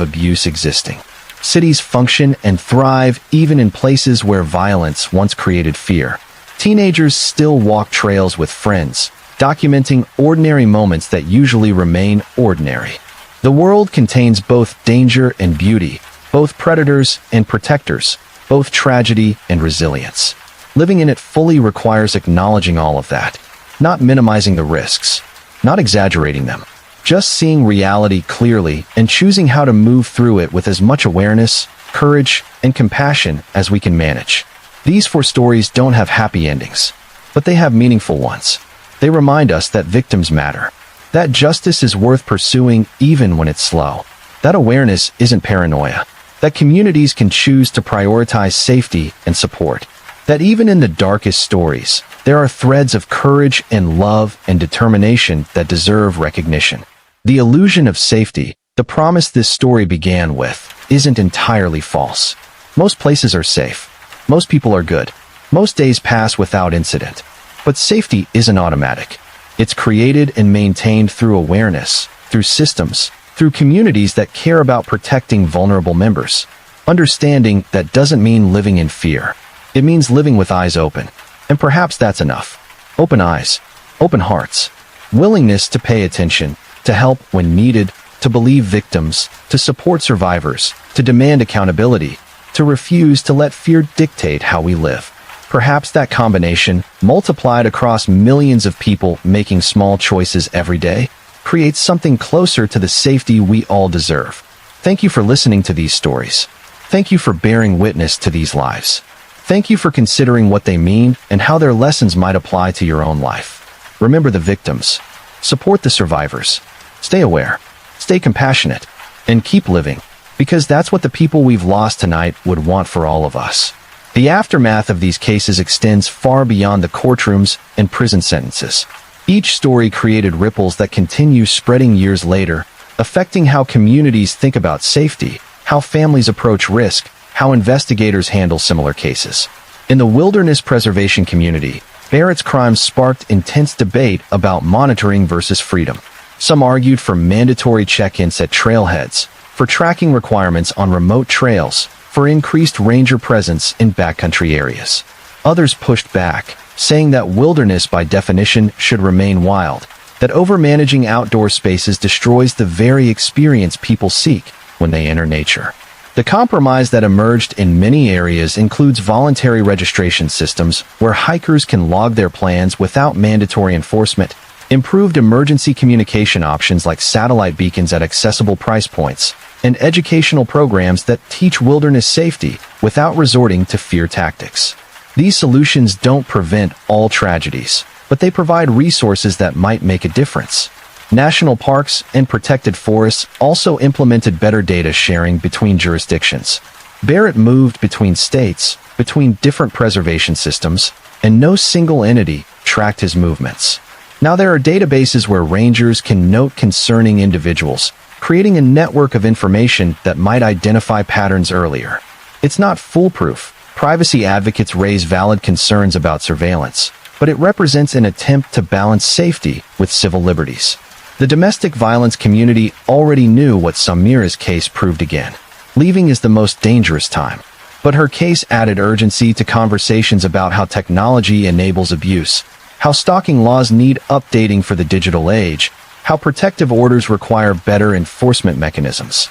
S1: abuse existing. Cities function and thrive even in places where violence once created fear. Teenagers still walk trails with friends, documenting ordinary moments that usually remain ordinary. The world contains both danger and beauty, both predators and protectors, both tragedy and resilience. Living in it fully requires acknowledging all of that, not minimizing the risks, not exaggerating them, just seeing reality clearly and choosing how to move through it with as much awareness, courage, and compassion as we can manage. These 4 stories don't have happy endings, but they have meaningful ones. They remind us that victims matter, that justice is worth pursuing even when it's slow, that awareness isn't paranoia, that communities can choose to prioritize safety and support, that even in the darkest stories, there are threads of courage and love and determination that deserve recognition. The illusion of safety, the promise this story began with, isn't entirely false. Most places are safe. Most people are good. Most days pass without incident. But safety isn't automatic. It's created and maintained through awareness, through systems, through communities that care about protecting vulnerable members. Understanding that doesn't mean living in fear. It means living with eyes open. And perhaps that's enough. Open eyes, open hearts, willingness to pay attention, to help when needed, to believe victims, to support survivors, to demand accountability, to refuse to let fear dictate how we live. Perhaps that combination, multiplied across millions of people making small choices every day, creates something closer to the safety we all deserve. Thank you for listening to these stories. Thank you for bearing witness to these lives. Thank you for considering what they mean and how their lessons might apply to your own life. Remember the victims. Support the survivors. Stay aware. Stay compassionate. And keep living. Because that's what the people we've lost tonight would want for all of us. The aftermath of these cases extends far beyond the courtrooms and prison sentences. Each story created ripples that continue spreading years later, affecting how communities think about safety, how families approach risk, how investigators handle similar cases. In the wilderness preservation community, Barrett's crimes sparked intense debate about monitoring versus freedom. Some argued for mandatory check-ins at trailheads, for tracking requirements on remote trails, for increased ranger presence in backcountry areas. Others pushed back, saying that wilderness by definition should remain wild, that overmanaging outdoor spaces destroys the very experience people seek when they enter nature. The compromise that emerged in many areas includes voluntary registration systems where hikers can log their plans without mandatory enforcement, improved emergency communication options like satellite beacons at accessible price points, and educational programs that teach wilderness safety without resorting to fear tactics. These solutions don't prevent all tragedies, but they provide resources that might make a difference. National parks and protected forests also implemented better data sharing between jurisdictions. Barrett moved between states, between different preservation systems, and no single entity tracked his movements. Now there are databases where rangers can note concerning individuals, creating a network of information that might identify patterns earlier. It's not foolproof, Privacy advocates raise valid concerns about surveillance, but it represents an attempt to balance safety with civil liberties. The domestic violence community already knew what Samira's case proved again. Leaving is the most dangerous time. But her case added urgency to conversations about how technology enables abuse, how stalking laws need updating for the digital age, how protective orders require better enforcement mechanisms.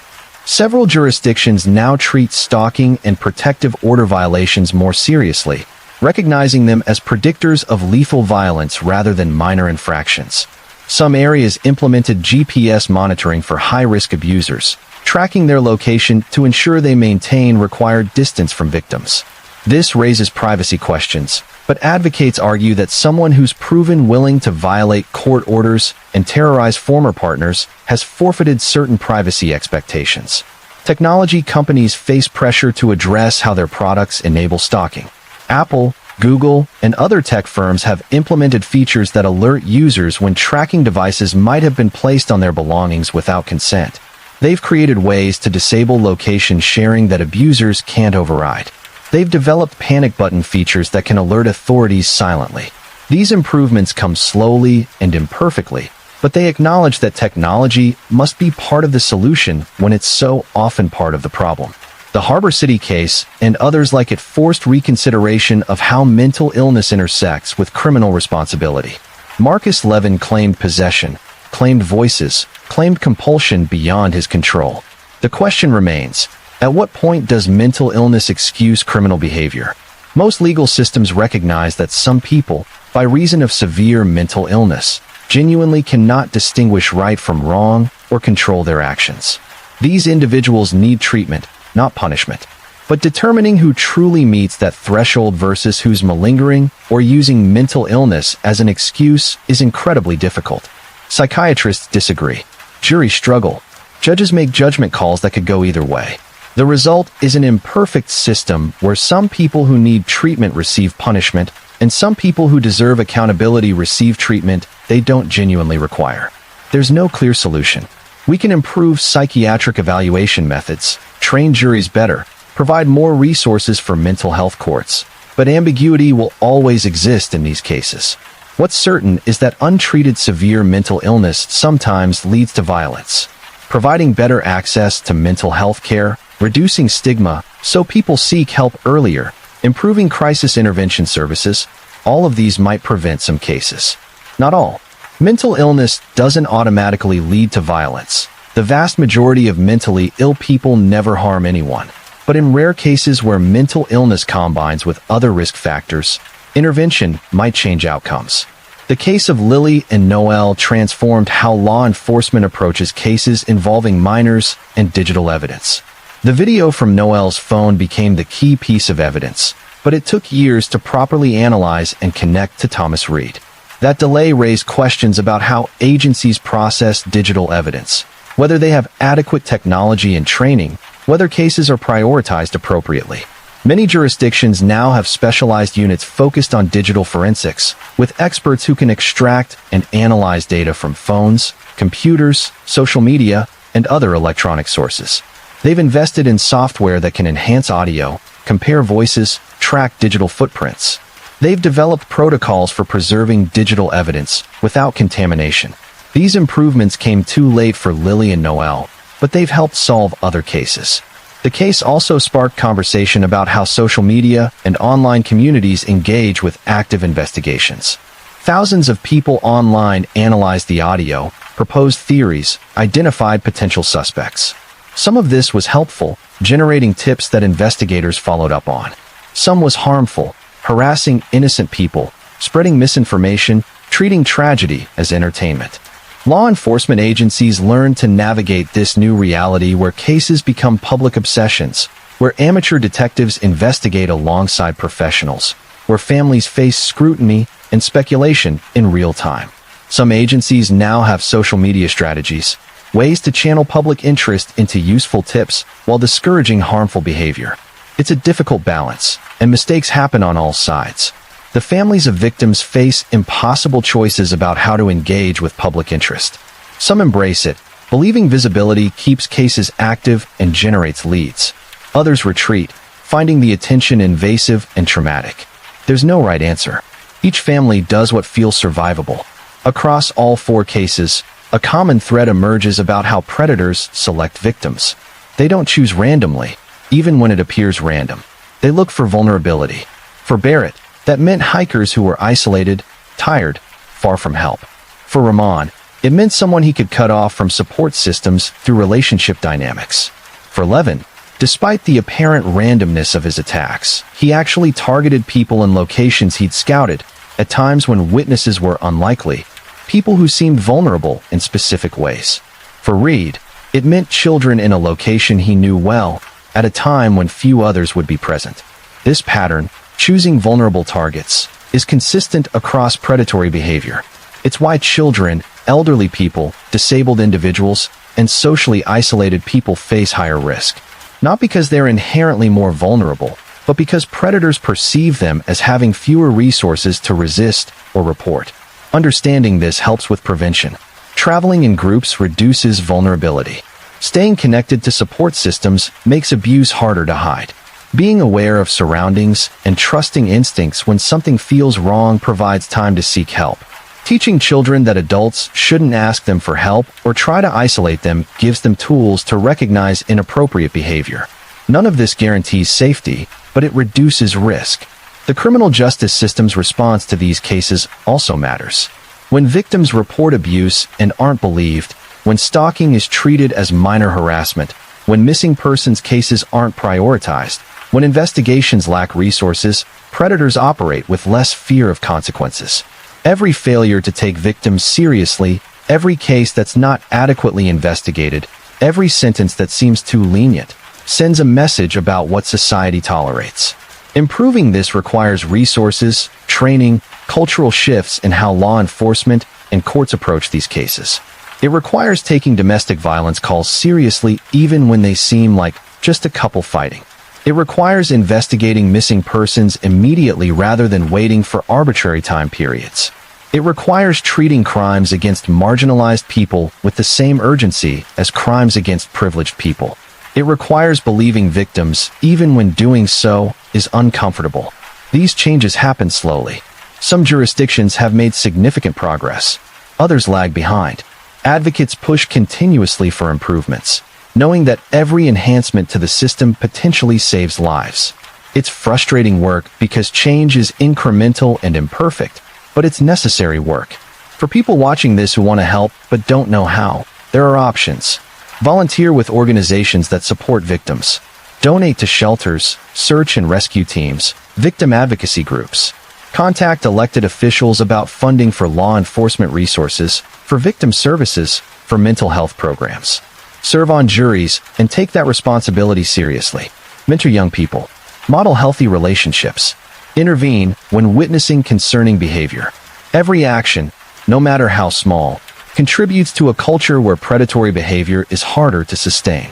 S1: Several jurisdictions now treat stalking and protective order violations more seriously, recognizing them as predictors of lethal violence rather than minor infractions. Some areas implemented GPS monitoring for high-risk abusers, tracking their location to ensure they maintain required distance from victims. This raises privacy questions, but advocates argue that someone who's proven willing to violate court orders and terrorize former partners has forfeited certain privacy expectations. Technology companies face pressure to address how their products enable stalking. Apple, Google, and other tech firms have implemented features that alert users when tracking devices might have been placed on their belongings without consent. They've created ways to disable location sharing that abusers can't override. They've developed panic button features that can alert authorities silently. These improvements come slowly and imperfectly, but they acknowledge that technology must be part of the solution when it's so often part of the problem. The Harbor City case and others like it forced reconsideration of how mental illness intersects with criminal responsibility. Marcus Levin claimed possession, claimed voices, claimed compulsion beyond his control. The question remains, at what point does mental illness excuse criminal behavior? Most legal systems recognize that some people, by reason of severe mental illness, genuinely cannot distinguish right from wrong or control their actions. These individuals need treatment, not punishment. But determining who truly meets that threshold versus who's malingering or using mental illness as an excuse is incredibly difficult. Psychiatrists disagree. Juries struggle. Judges make judgment calls that could go either way. The result is an imperfect system where some people who need treatment receive punishment, and some people who deserve accountability receive treatment they don't genuinely require. There's no clear solution. We can improve psychiatric evaluation methods, train juries better, provide more resources for mental health courts, but ambiguity will always exist in these cases. What's certain is that untreated severe mental illness sometimes leads to violence. Providing better access to mental health care, reducing stigma so people seek help earlier, improving crisis intervention services, all of these might prevent some cases. Not all. Mental illness doesn't automatically lead to violence. The vast majority of mentally ill people never harm anyone. But in rare cases where mental illness combines with other risk factors, intervention might change outcomes. The case of Lily and Noel transformed how law enforcement approaches cases involving minors and digital evidence. The video from Noel's phone became the key piece of evidence, but it took years to properly analyze and connect to Thomas Reed. That delay raised questions about how agencies process digital evidence, whether they have adequate technology and training, whether cases are prioritized appropriately. Many jurisdictions now have specialized units focused on digital forensics, with experts who can extract and analyze data from phones, computers, social media, and other electronic sources. They've invested in software that can enhance audio, compare voices, track digital footprints. They've developed protocols for preserving digital evidence without contamination. These improvements came too late for Lily and Noel, but they've helped solve other cases. The case also sparked conversation about how social media and online communities engage with active investigations. Thousands of people online analyzed the audio, proposed theories, identified potential suspects. Some of this was helpful, generating tips that investigators followed up on. Some was harmful, harassing innocent people, spreading misinformation, treating tragedy as entertainment. Law enforcement agencies learn to navigate this new reality where cases become public obsessions, where amateur detectives investigate alongside professionals, where families face scrutiny and speculation in real time. Some agencies now have social media strategies, ways to channel public interest into useful tips while discouraging harmful behavior. It's a difficult balance, and mistakes happen on all sides. The families of victims face impossible choices about how to engage with public interest. Some embrace it, believing visibility keeps cases active and generates leads. Others retreat, finding the attention invasive and traumatic. There's no right answer. Each family does what feels survivable. Across all 4 cases, a common thread emerges about how predators select victims. They don't choose randomly, even when it appears random. They look for vulnerability. For Barrett, that meant hikers who were isolated, tired, far from help. For Rahman, it meant someone he could cut off from support systems through relationship dynamics. For Levin, despite the apparent randomness of his attacks, he actually targeted people and locations he'd scouted, at times when witnesses were unlikely, people who seemed vulnerable in specific ways. For Reed, it meant children in a location he knew well, at a time when few others would be present. This pattern, choosing vulnerable targets, is consistent across predatory behavior. It's why children, elderly people, disabled individuals, and socially isolated people face higher risk. Not because they're inherently more vulnerable, but because predators perceive them as having fewer resources to resist or report. Understanding this helps with prevention. Traveling in groups reduces vulnerability. Staying connected to support systems makes abuse harder to hide. Being aware of surroundings and trusting instincts when something feels wrong provides time to seek help. Teaching children that adults shouldn't ask them for help or try to isolate them gives them tools to recognize inappropriate behavior. None of this guarantees safety, but it reduces risk. The criminal justice system's response to these cases also matters. When victims report abuse and aren't believed, when stalking is treated as minor harassment, when missing persons cases aren't prioritized, when investigations lack resources, predators operate with less fear of consequences. Every failure to take victims seriously, every case that's not adequately investigated, every sentence that seems too lenient, sends a message about what society tolerates. Improving this requires resources, training, cultural shifts in how law enforcement and courts approach these cases. It requires taking domestic violence calls seriously even when they seem like just a couple fighting. It requires investigating missing persons immediately rather than waiting for arbitrary time periods. It requires treating crimes against marginalized people with the same urgency as crimes against privileged people. It requires believing victims, even when doing so is uncomfortable. These changes happen slowly. Some jurisdictions have made significant progress. Others lag behind. Advocates push continuously for improvements, knowing that every enhancement to the system potentially saves lives. It's frustrating work because change is incremental and imperfect, but it's necessary work. For people watching this who want to help but don't know how, there are options. Volunteer with organizations that support victims. Donate to shelters, search and rescue teams, victim advocacy groups. Contact elected officials about funding for law enforcement resources, for victim services, for mental health programs. Serve on juries and take that responsibility seriously. Mentor young people. Model healthy relationships. Intervene when witnessing concerning behavior. Every action, no matter how small, contributes to a culture where predatory behavior is harder to sustain.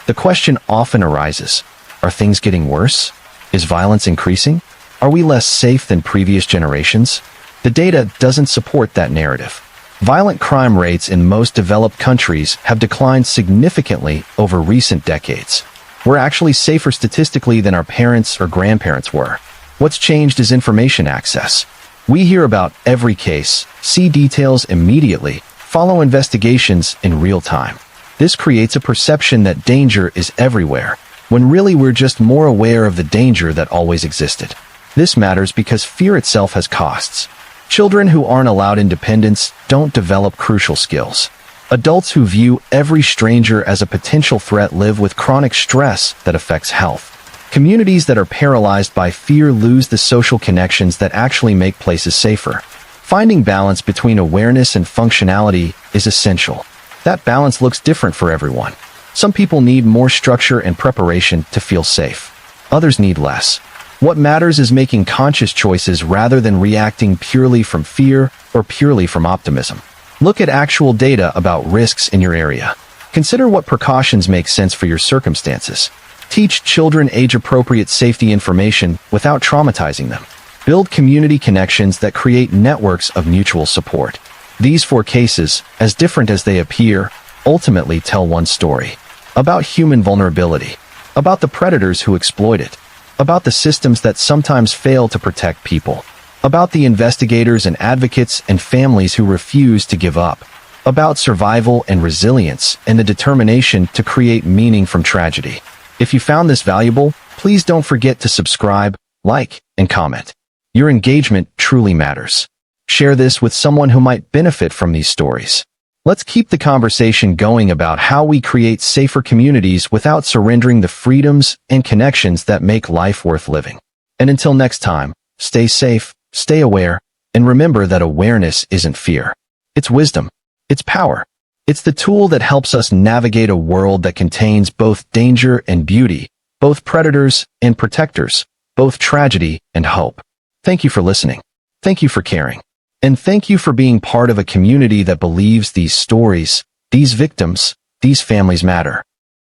S1: The question often arises, are things getting worse? Is violence increasing? Are we less safe than previous generations? The data doesn't support that narrative. Violent crime rates in most developed countries have declined significantly over recent decades. We're actually safer statistically than our parents or grandparents were. What's changed is information access. We hear about every case, see details immediately, follow investigations in real time. This creates a perception that danger is everywhere, when really we're just more aware of the danger that always existed. This matters because fear itself has costs. Children who aren't allowed independence don't develop crucial skills. Adults who view every stranger as a potential threat live with chronic stress that affects health. Communities that are paralyzed by fear lose the social connections that actually make places safer. Finding balance between awareness and functionality is essential. That balance looks different for everyone. Some people need more structure and preparation to feel safe. Others need less. What matters is making conscious choices rather than reacting purely from fear or purely from optimism. Look at actual data about risks in your area. Consider what precautions make sense for your circumstances. Teach children age-appropriate safety information without traumatizing them. Build community connections that create networks of mutual support. These 4 cases, as different as they appear, ultimately tell one story. About human vulnerability. About the predators who exploit it. about the systems that sometimes fail to protect people, about the investigators and advocates and families who refuse to give up, about survival and resilience and the determination to create meaning from tragedy. If you found this valuable, please don't forget to subscribe, like, and comment. Your engagement truly matters. Share this with someone who might benefit from these stories. Let's keep the conversation going about how we create safer communities without surrendering the freedoms and connections that make life worth living. And until next time, stay safe, stay aware, and remember that awareness isn't fear. It's wisdom. It's power. It's the tool that helps us navigate a world that contains both danger and beauty, both predators and protectors, both tragedy and hope. Thank you for listening. Thank you for caring. And thank you for being part of a community that believes these stories, these victims, these families matter.